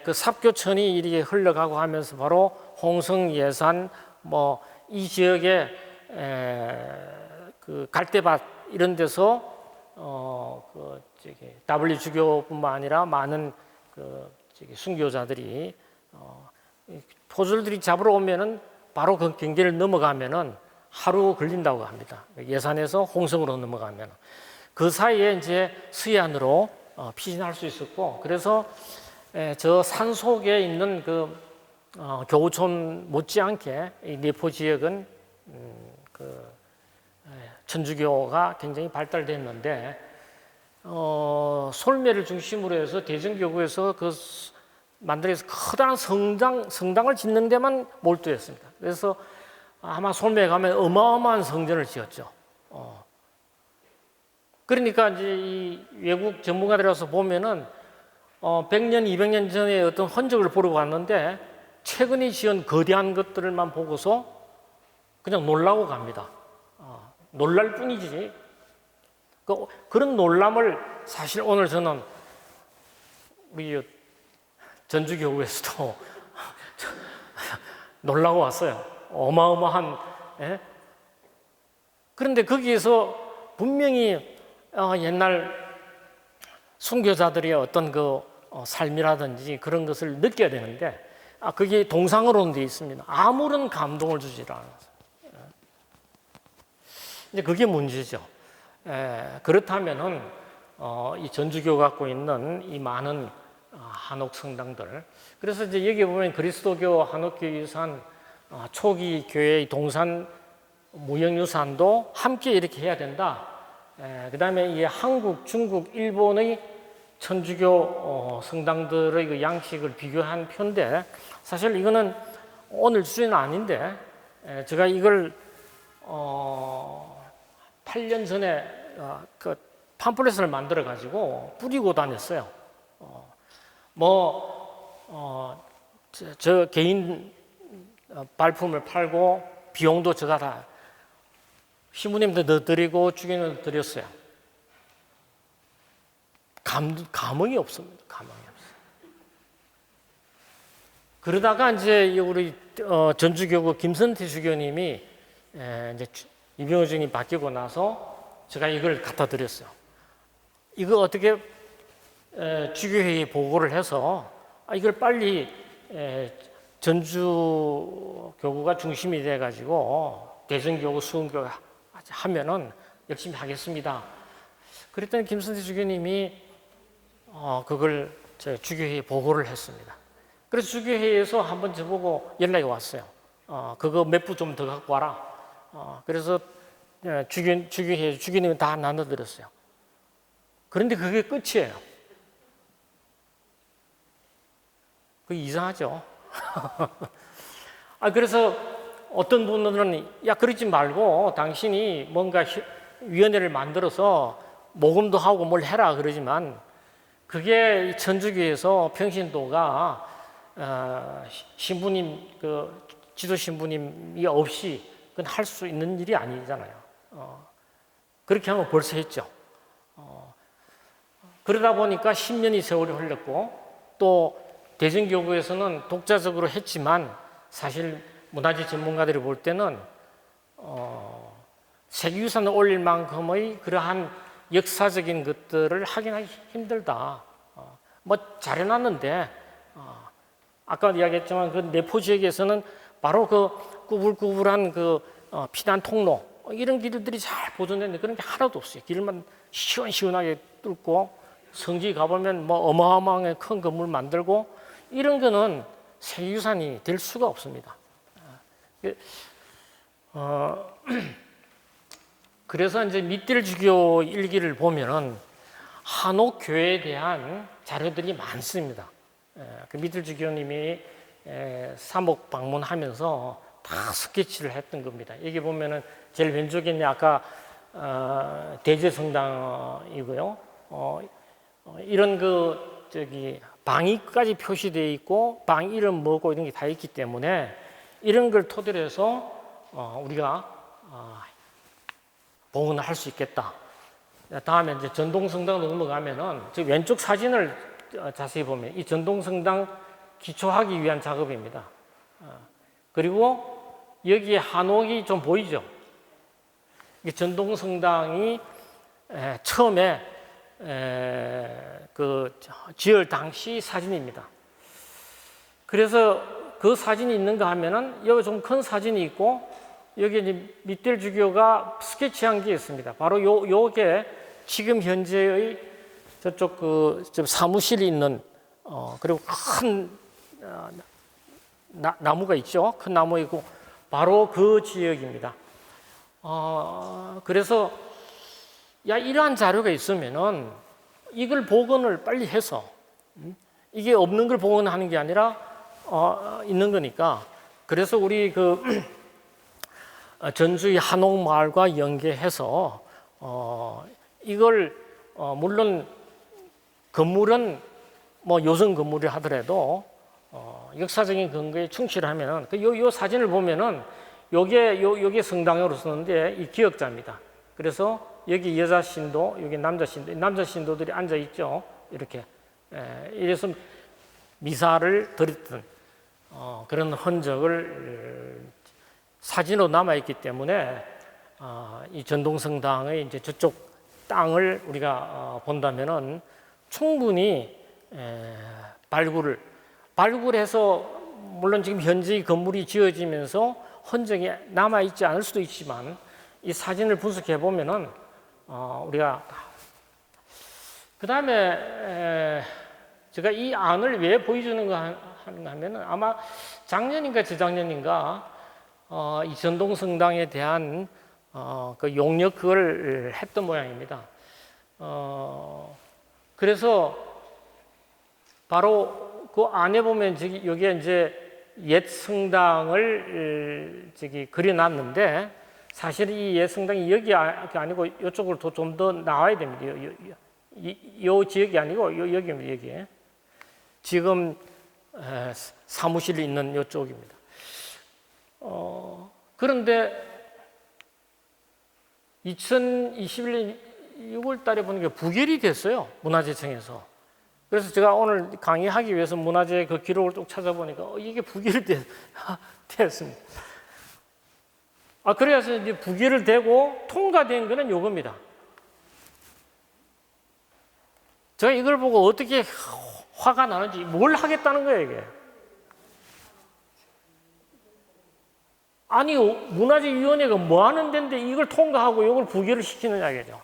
그 삽교천이 이렇게 흘러가고 하면서 바로 홍성, 예산, 뭐 이 지역에 그 갈대밭 이런 데서 그 W 주교뿐만 아니라 많은 그 순교자들이 포졸들이 잡으러 오면은 바로 그 경계를 넘어가면은 하루 걸린다고 합니다. 예산에서 홍성으로 넘어가면 그 사이에 이제 서해안으로 피신할 수 있었고, 그래서 저 산 속에 있는 그 교우촌 못지않게 이 내포 지역은 그 천주교가 굉장히 발달됐는데, 솔매를 중심으로 해서 대전교구에서 그 만들어서 커다란 성당을 짓는 데만 몰두했습니다. 그래서 아마 솔매에 가면 어마어마한 성전을 지었죠. 그러니까 이제 이 외국 전문가들이 와서 보면은 100년, 200년 전에 어떤 흔적을 보러 갔는데 최근에 지은 거대한 것들만 보고서 그냥 놀라고 갑니다. 놀랄 뿐이지. 그런 놀람을 사실 오늘 저는 우리 전주교구에서도 놀라고 왔어요. 어마어마한. 그런데 거기에서 분명히 옛날 순교자들의 어떤 그 삶이라든지 그런 것을 느껴야 되는데, 그게 동상으로는 되어 있습니다. 아무런 감동을 주지 않아요. 이제 그게 문제죠. 그렇다면은 이 전주교가 갖고 있는 이 많은 한옥 성당들, 그래서 이제 여기 보면 그리스도교 한옥교 유산, 초기 교회의 동산 무형유산도 함께 이렇게 해야 된다. 그 다음에 이 한국, 중국, 일본의 천주교 성당들의 그 양식을 비교한 표인데, 사실 이거는 오늘 주제는 아닌데, 제가 이걸 8년 전에 그 팜플렛을 만들어 가지고 뿌리고 다녔어요. 저 개인 발품을 팔고 비용도 제가 다 신부님도 드리고 주교님도 드렸어요. 감흥이 없습니다. 감흥이 없어요. 그러다가 이제 우리 전주교구 김선태 주교님이 이제 이병호 주교님 바뀌고 나서 제가 이걸 갖다 드렸어요. 이거 어떻게 주교회의에 보고를 해서 이걸 빨리 전주교구가 중심이 돼가지고 대전교구, 수원교구 하면은 열심히 하겠습니다. 그랬더니 김선태 주교님이 그걸 주교회의에 보고를 했습니다. 그래서 주교회의에서 한번 저보고 연락이 왔어요. 그거 몇 부 좀 더 갖고 와라. 그래서 주교회의 주교님이 다 나눠드렸어요. 그런데 그게 끝이에요. 그게 이상하죠. 그래서 어떤 분들은 야 그러지 말고 당신이 뭔가 위원회를 만들어서 모금도 하고 뭘 해라 그러지만, 그게 천주교에서 평신도가 신부님 그 지도 신부님이 없이 그건 할 수 있는 일이 아니잖아요. 그렇게 하면 벌써 했죠. 그러다 보니까 10년이 세월이 흘렀고, 또 대전교구에서는 독자적으로 했지만 사실 문화재 전문가들이 볼 때는 세계유산을 올릴 만큼의 그러한 역사적인 것들을 확인하기 힘들다. 뭐 잘해놨는데 아까 이야기했지만 그 내포 지역에서는 바로 그 꾸불꾸불한 그 피난 통로 이런 길들이 잘 보존됐는데 그런 게 하나도 없어요. 길만 시원시원하게 뚫고 성지 가보면 뭐 어마어마하게 큰 건물 만들고 이런 거는 세계유산이 될 수가 없습니다. 그래서 이제 밑들주교 일기를 보면은 한옥교회에 대한 자료들이 많습니다. 그 밑들주교님이 사목 방문하면서 다 스케치를 했던 겁니다. 여기 보면은 제일 왼쪽에 있는 아까 대제성당이고요. 이런 그 방위까지 표시되어 있고 방 이름 뭐고 이런 게 다 있기 때문에 이런 걸 토대로 해서 우리가 봉헌을 할 수 있겠다. 다음에 이제 전동성당으로 넘어가면은 저 왼쪽 사진을 자세히 보면 이 전동성당 기초하기 위한 작업입니다. 그리고 여기에 한옥이 좀 보이죠? 이 전동성당이 처음에 그 지을 당시 사진입니다. 그래서 그 사진이 있는가 하면은 여기 좀 큰 사진이 있고 여기 이제 밑들주교가 스케치한 게 있습니다. 바로 요게 지금 현재의 저쪽 그 사무실이 있는 그리고 큰 나무가 있죠. 큰 나무 있고 바로 그 지역입니다. 그래서 이러한 자료가 있으면은 이걸 복원을 빨리 해서 이게 없는 걸 복원하는 게 아니라 있는 거니까 그래서 우리 그 전주의 한옥마을과 연계해서 이걸 물론 건물은 뭐 요성 건물을 하더라도 역사적인 근거에 충실하면 요 사진을 보면은 요게 성당으로 쓰는데 이 기역자입니다. 그래서 여기 여자 신도, 여기 남자 신도, 남자 신도들이 앉아 있죠. 이렇게 이래서 미사를 드렸던 그런 흔적을 사진으로 남아 있기 때문에 이 전동성당의 이제 저쪽 땅을 우리가 본다면은 충분히 발굴해서 물론 지금 현재 건물이 지어지면서 흔적이 남아 있지 않을 수도 있지만 이 사진을 분석해 보면은 우리가 그 다음에 제가 이 안을 왜 보여주는가 하면은 아마 작년인가 재작년인가 이 전동성당에 대한 그 용역 그걸 했던 모양입니다. 그래서 바로 그 안에 보면 여기에 이제 옛 성당을 그려놨는데 사실 이 옛 성당이 여기 아니고 이쪽으로 좀 더 나와야 됩니다. 요 지역이 아니고 여기입니다. 여기 지금 사무실이 있는 이쪽입니다. 그런데 2021년 6월 달에 보니까 부결이 됐어요. 문화재청에서. 그래서 제가 오늘 강의하기 위해서 문화재 그 기록을 쭉 찾아보니까 이게 부결이 됐습니다. 그래서 이제 부결을 되고 통과된 거는 요겁니다. 제가 이걸 보고 어떻게 화가 나는지 뭘 하겠다는 거예요, 이게. 아니, 문화재위원회가 뭐 하는 데인데 이걸 통과하고 이걸 부결을 시키느냐, 이거죠.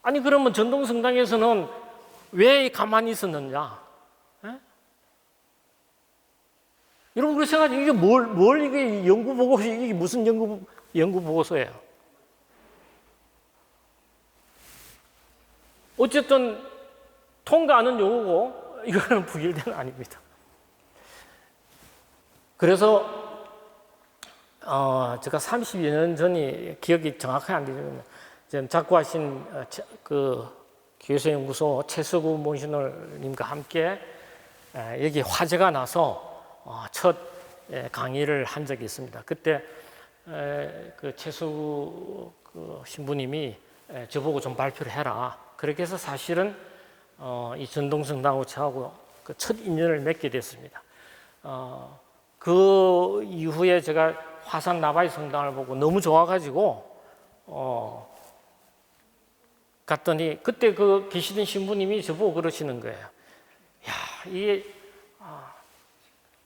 아니, 그러면 전동성당에서는 왜 가만히 있었느냐? 에? 여러분, 그렇게 생각하지, 이게 이게 연구보고서, 이게 무슨 연구보고서예요? 어쨌든, 통과하는 요구고, 이거는 부결된 아닙니다. 그래서 제가 30여 년 전이 기억이 정확하게 안 되지만 지금 작고하신 그 교수연구소 최수구 몬시널님과 함께 여기 화재가 나서 첫 강의를 한 적이 있습니다. 그때 그 최수구 그 신부님이 저보고 좀 발표를 해라. 그렇게 해서 사실은 이 전동성당하고 저하고 그 첫 인연을 맺게 됐습니다. 그 이후에 제가 화산 나바이 성당을 보고 너무 좋아가지고 갔더니 그때 그 계시던 신부님이 저보고 그러시는 거예요. 야, 이게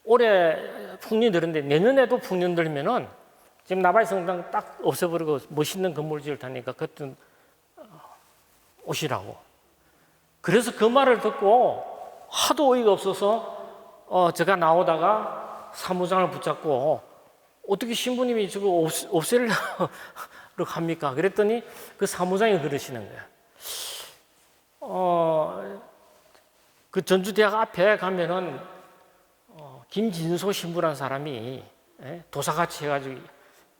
올해 풍년 들었는데 내년에도 풍년 들면은 지금 나바이 성당 딱 없애버리고 멋있는 건물 지을 테니까 그때 오시라고. 그래서 그 말을 듣고 하도 어이가 없어서 제가 나오다가 사무장을 붙잡고 어떻게 신부님이 저거 없애려고 합니까? 그랬더니 그 사무장이 그러시는 거예요. 그 전주대학 앞에 가면은 김진소 신부라는 사람이 도사같이 해가지고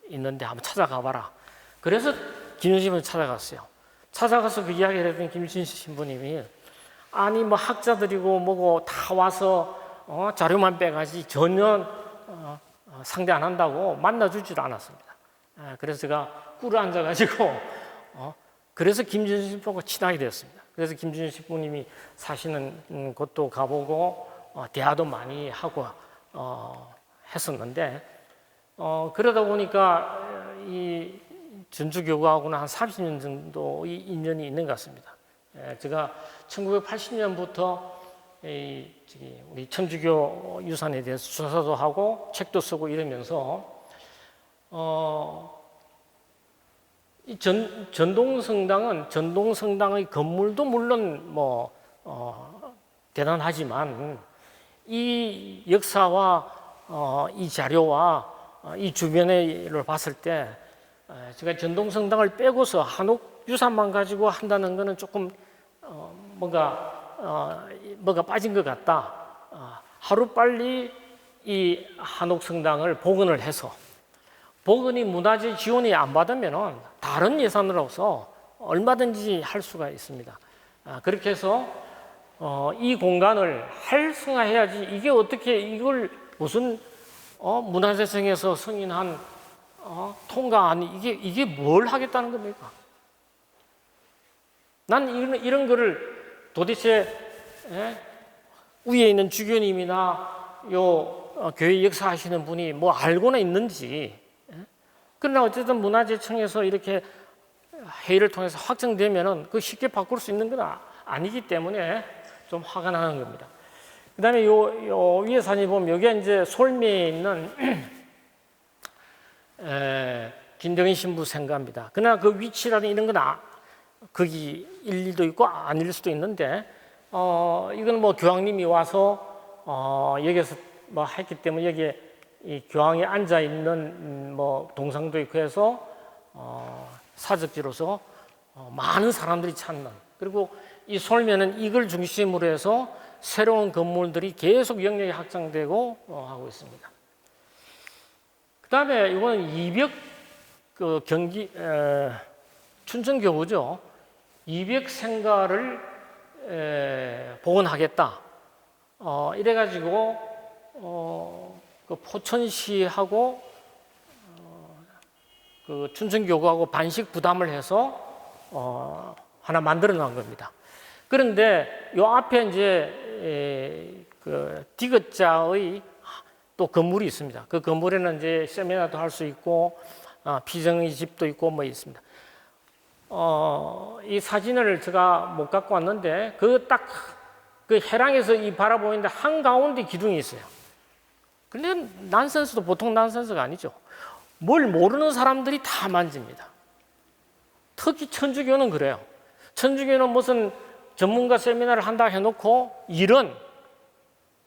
있는데 한번 찾아가 봐라. 그래서 김진소 신부를 찾아갔어요. 찾아가서 그 이야기를 했더니 김진소 신부님이 아니 뭐 학자들이고 뭐고 다 와서 자료만 빼가지 전혀 상대 안 한다고 만나주지도 않았습니다. 그래서 제가 꿇어 앉아가지고 그래서 김진수 신부하고 친하게 되었습니다. 그래서 김진수 신부님이 사시는 곳도 가보고 대화도 많이 하고 했었는데 그러다 보니까 이 전주교구하고는 한 30년 정도 이 인연이 있는 것 같습니다. 제가 1980년부터 우리 천주교 유산에 대해서 조사도 하고 책도 쓰고 이러면서 이 전동성당은 전동성당의 건물도 물론 뭐 대단하지만 이 역사와 이 자료와 이 주변을 봤을 때 제가 전동성당을 빼고서 한옥 유산만 가지고 한다는 것은 조금 뭐가 빠진 것 같다. 하루빨리 이 한옥성당을 복원을 해서 복원이 문화재 지원이 안 받으면 다른 예산으로서 얼마든지 할 수가 있습니다. 그렇게 해서 이 공간을 활성화해야지 이게 어떻게 이걸 무슨 문화재청에서 승인한 통과 아니 이게 뭘 하겠다는 겁니까? 난 이런 거를 도대체 위에 있는 주교님이나 요 교회 역사하시는 분이 뭐 알고는 있는지. 그러나 어쨌든 문화재청에서 이렇게 회의를 통해서 확정되면은 그 쉽게 바꿀 수 있는 건 아니기 때문에 좀 화가 나는 겁니다. 그 다음에 요 위에 사진 보면 여기가 이제 솔미에 있는 김덕인 신부 생가입니다. 그러나 그 위치라든 이런 건 거기 일리도 있고 아닐 수도 있는데 이건 뭐 교황님이 와서 여기서 뭐 했기 때문에 여기에 이 교황이 앉아 있는 뭐 동상도 있고 해서 사적지로서 많은 사람들이 찾는, 그리고 이 솔면은 이걸 중심으로 해서 새로운 건물들이 계속 영역이 확장되고 하고 있습니다. 그다음에 이거는 이벽 그 경기 춘천교구죠. 이벽 생가를 복원하겠다. 이래가지고 그 포천시하고 그 춘천교구하고 반씩 부담을 해서 하나 만들어 놓은 겁니다. 그런데 요 앞에 이제 그 디귿자의 또 건물이 있습니다. 그 건물에는 이제 세미나도 할 수 있고 피정의 집도 있고 뭐 있습니다. 이 사진을 제가 못 갖고 왔는데 그 딱 그 해랑에서 이 바라보이는데 한가운데 기둥이 있어요. 근데 난센스도 보통 난센스가 아니죠. 뭘 모르는 사람들이 다 만집니다. 특히 천주교는 그래요. 천주교는 무슨 전문가 세미나를 한다 해놓고 일은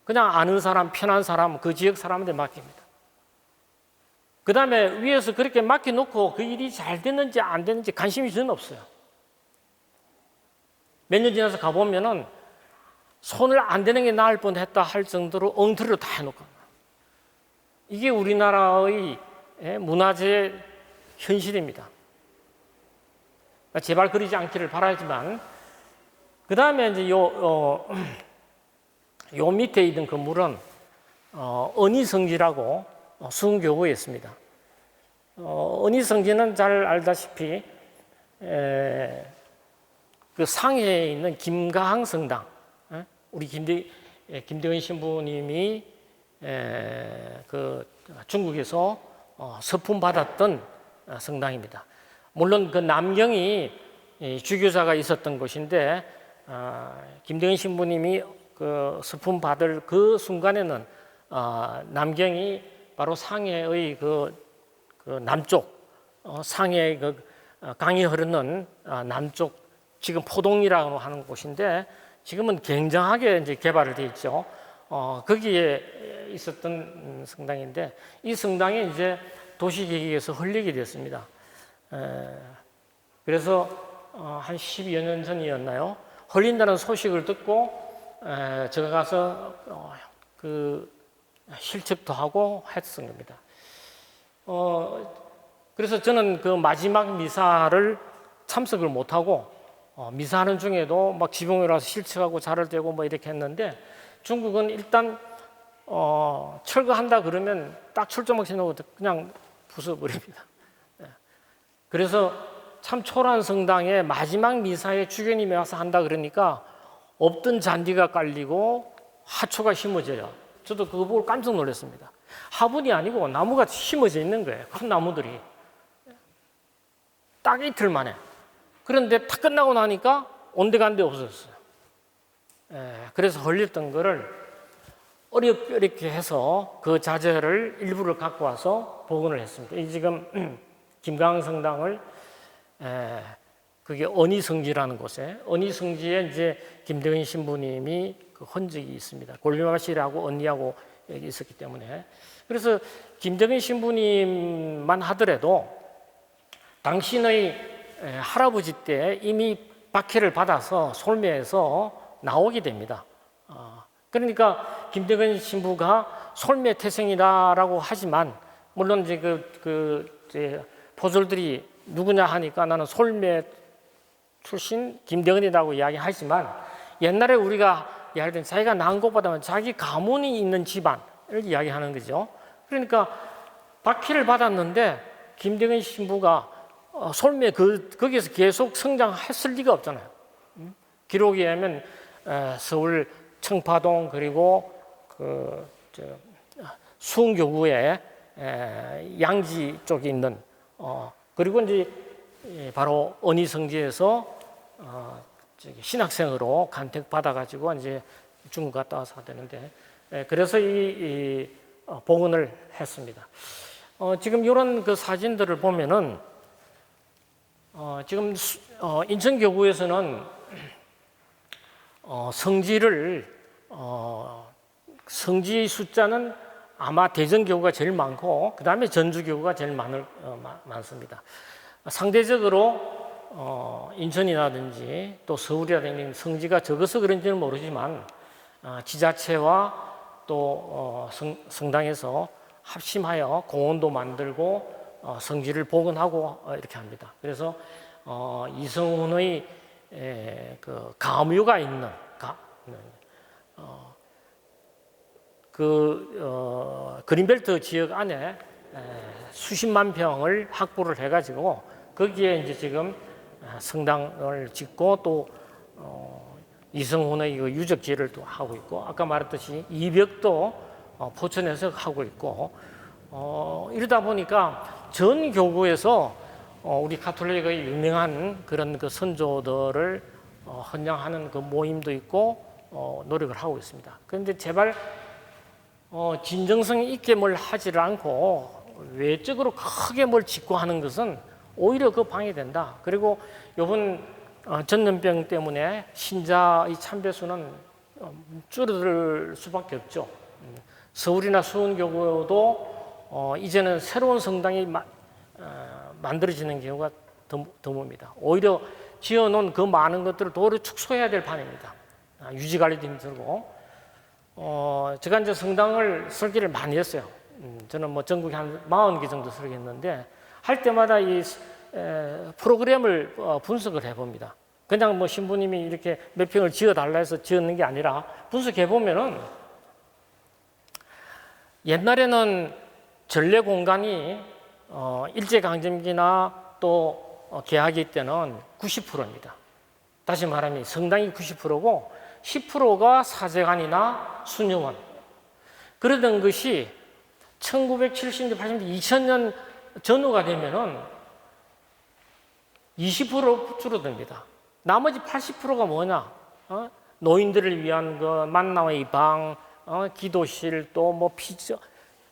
그냥 아는 사람, 편한 사람, 그 지역 사람한테 맡깁니다. 그 다음에 위에서 그렇게 맡겨놓고 그 일이 잘 됐는지 안 됐는지 관심이 전혀 없어요. 몇 년 지나서 가보면은 손을 안 대는 게 나을 뻔했다 할 정도로 엉터리로 다 해놓고. 이게 우리나라의 문화재 현실입니다. 제발 그러지 않기를 바라지만, 그 다음에 이제 요 밑에 있는 건물은 언니성지라고 수흥교구에 있습니다. 언니성지는 잘 알다시피 그 상해에 있는 김가항 성당, 우리 김대건 신부님이 그 중국에서 서품 받았던 성당입니다. 물론 그 남경이 주교자가 있었던 곳인데 김대건 신부님이 그 서품 받을 그 순간에는 남경이 바로 상해의 그 남쪽 상해 그 강이 흐르는 남쪽 지금 포동이라고 하는 곳인데 지금은 굉장하게 이제 개발이 되어 있죠. 거기에 있었던 성당인데 이 성당이 이제 도시계획에서 헐리게 됐습니다. 그래서 한 10여 년 전이었나요? 헐린다는 소식을 듣고 제가 가서 그 실측도 하고 했던 겁니다. 그래서 저는 그 마지막 미사를 참석을 못하고 미사하는 중에도 막 지붕에 와서 실측하고 자를 대고 뭐 이렇게 했는데 중국은 일단 철거한다 그러면 딱 출조막 해놓고 그냥 부숴버립니다. 그래서 참 초라한 성당에 마지막 미사에 주교님이 와서 한다 그러니까 없던 잔디가 깔리고 하초가 심어져요. 저도 그거 보고 깜짝 놀랐습니다. 화분이 아니고 나무가 심어져 있는 거예요. 큰 나무들이. 딱 이틀 만에. 그런데 다 끝나고 나니까 온데간데 없어졌어요. 그래서 헐렸던 거를 어렵게 해서 그 자재를 일부를 갖고 와서 복원을 했습니다. 이 지금 김강성당을 그게 언이성지라는 곳에 언이성지에 이제 김대건 신부님이 그 흔적이 있습니다. 골리마실하고 언니하고 여기 있었기 때문에 그래서 김대건 신부님만 하더라도 당신의 할아버지 때 이미 박해를 받아서 솔매에서 나오게 됩니다. 그러니까 김대건 신부가 솔매 태생이라고 하지만 물론 이제 포졸들이 누구냐 하니까 나는 솔매 출신 김대건이라고 이야기하지만 옛날에 우리가 이야기할 때 자기가 낳은 것보다는 자기 가문이 있는 집안을 이야기하는 거죠. 그러니까 박해를 받았는데 김대건 신부가 솔매 거기에서 계속 성장했을 리가 없잖아요. 기록에 의하면 서울 청파동 그리고 수흥교구에 양지 쪽에 있는 그리고 이제 바로 언이성지에서 신학생으로 간택 받아가지고 이제 중국 갔다 와서 되는데 그래서 이 복원을 했습니다. 지금 이런 그 사진들을 보면은 지금 인천교구에서는 성지의 숫자는 아마 대전교구가 제일 많고 그 다음에 전주교구가 제일 많습니다. 상대적으로 인천이라든지 또 서울이라든지 성지가 적어서 그런지는 모르지만 지자체와 또 성당에서 합심하여 공원도 만들고 성지를 복원하고 이렇게 합니다. 그래서 이성훈의 그 가묘가 있는 그린벨트 지역 안에 수십만 평을 확보를 해가지고 거기에 이제 지금 성당을 짓고 또 이성훈의 유적지를 또 하고 있고 아까 말했듯이 이벽도 포천에서 하고 있고 이러다 보니까 전 교구에서 우리 가톨릭의 유명한 그런 그 선조들을 헌장하는 그 모임도 있고 노력을 하고 있습니다. 그런데 제발 진정성 있게 뭘 하지를 않고 외적으로 크게 뭘 짓고 하는 것은 오히려 그 방해된다. 그리고 이번 전염병 때문에 신자의 참배수는 줄어들 수밖에 없죠. 서울이나 수원교구도 이제는 새로운 성당이 만들어지는 경우가 드뭅니다. 오히려 지어놓은 그 많은 것들을 도로 축소해야 될 판입니다. 유지 관리도 힘들고 제가 이제 성당을 설계를 많이 했어요. 저는 뭐 전국에 한 40개 정도 설계했는데 할 때마다 이 프로그램을 분석을 해봅니다. 그냥 뭐 신부님이 이렇게 몇 평을 지어달라 해서 지었는 게 아니라 분석해 보면은 옛날에는 전래 공간이 일제강점기나 또 개화기 때는 90%입니다. 다시 말하면 성당이 90%고 10%가 사제관이나 수녀원. 그러던 것이 1970년, 80년, 2000년 전후가 되면은 20% 줄어듭니다. 나머지 80%가 뭐냐? 노인들을 위한 그 만남의 방, 기도실, 또 뭐 피자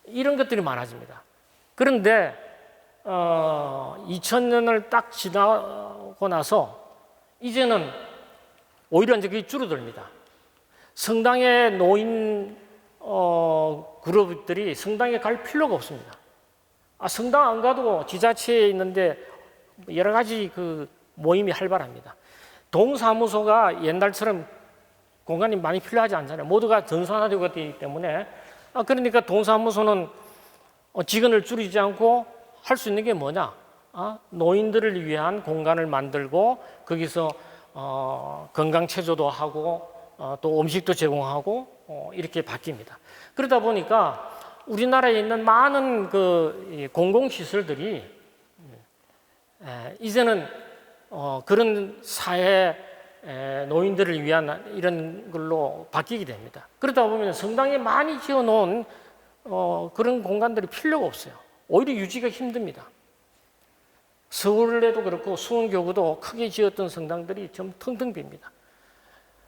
이런 것들이 많아집니다. 그런데 2000년을 딱 지나고 나서 이제는 오히려 이제 그게 줄어듭니다. 성당의 노인 그룹들이 성당에 갈 필요가 없습니다. 성당 안 가도 지자체에 있는데 여러 가지 그 모임이 활발합니다. 동사무소가 옛날처럼 공간이 많이 필요하지 않잖아요. 모두가 전산화되고 있기 때문에 그러니까 동사무소는 직원을 줄이지 않고 할 수 있는 게 뭐냐? 노인들을 위한 공간을 만들고 거기서 건강 체조도 하고 또 음식도 제공하고 이렇게 바뀝니다. 그러다 보니까 우리나라에 있는 많은 그 공공시설들이 이제는 그런 사회 노인들을 위한 이런 걸로 바뀌게 됩니다. 그러다 보면 성당에 많이 지어놓은 그런 공간들이 필요가 없어요. 오히려 유지가 힘듭니다. 서울에도 그렇고 수원교구도 크게 지었던 성당들이 좀 텅텅 빕니다.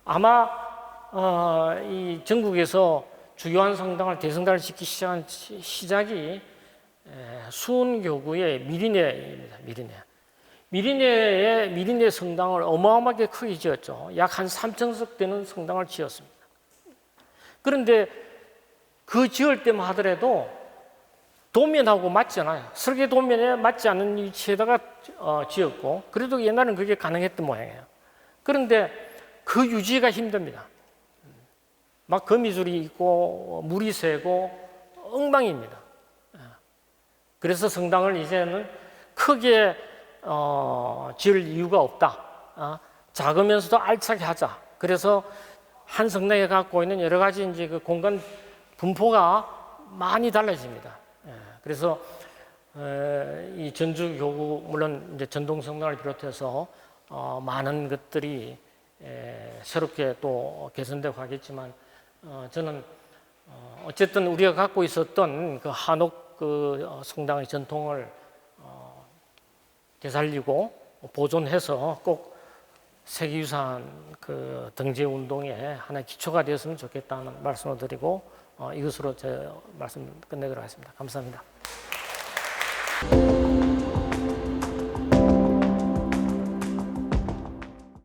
아마 이 전국에서 주요한 성당을 대성당을 짓기 시작한 시작이 수원교구의 미리내입니다. 미리내 성당을 어마어마하게 크게 지었죠. 약 한 3,000석 되는 성당을 지었습니다. 그런데 그 지을 때만 하더라도 도면하고 맞지 않아요. 설계 도면에 맞지 않는 위치에다가 지었고, 그래도 옛날에는 그게 가능했던 모양이에요. 그런데 그 유지가 힘듭니다. 막 거미줄이 있고 물이 새고 엉망입니다. 그래서 성당을 이제는 크게 지을 이유가 없다. 작으면서도 알차게 하자. 그래서 한 성당에 갖고 있는 여러 가지 이제 그 공간 분포가 많이 달라집니다. 그래서 이 전주 교구 물론 이제 전동 성당을 비롯해서 많은 것들이 새롭게 또 개선되고 하겠지만 저는 어쨌든 우리가 갖고 있었던 그 한옥 그 성당의 전통을 되살리고 보존해서 꼭 세계유산 그 등재 운동의 하나의 기초가 되었으면 좋겠다는 말씀을 드리고 이것으로 제 말씀 끝내도록 하겠습니다. 감사합니다.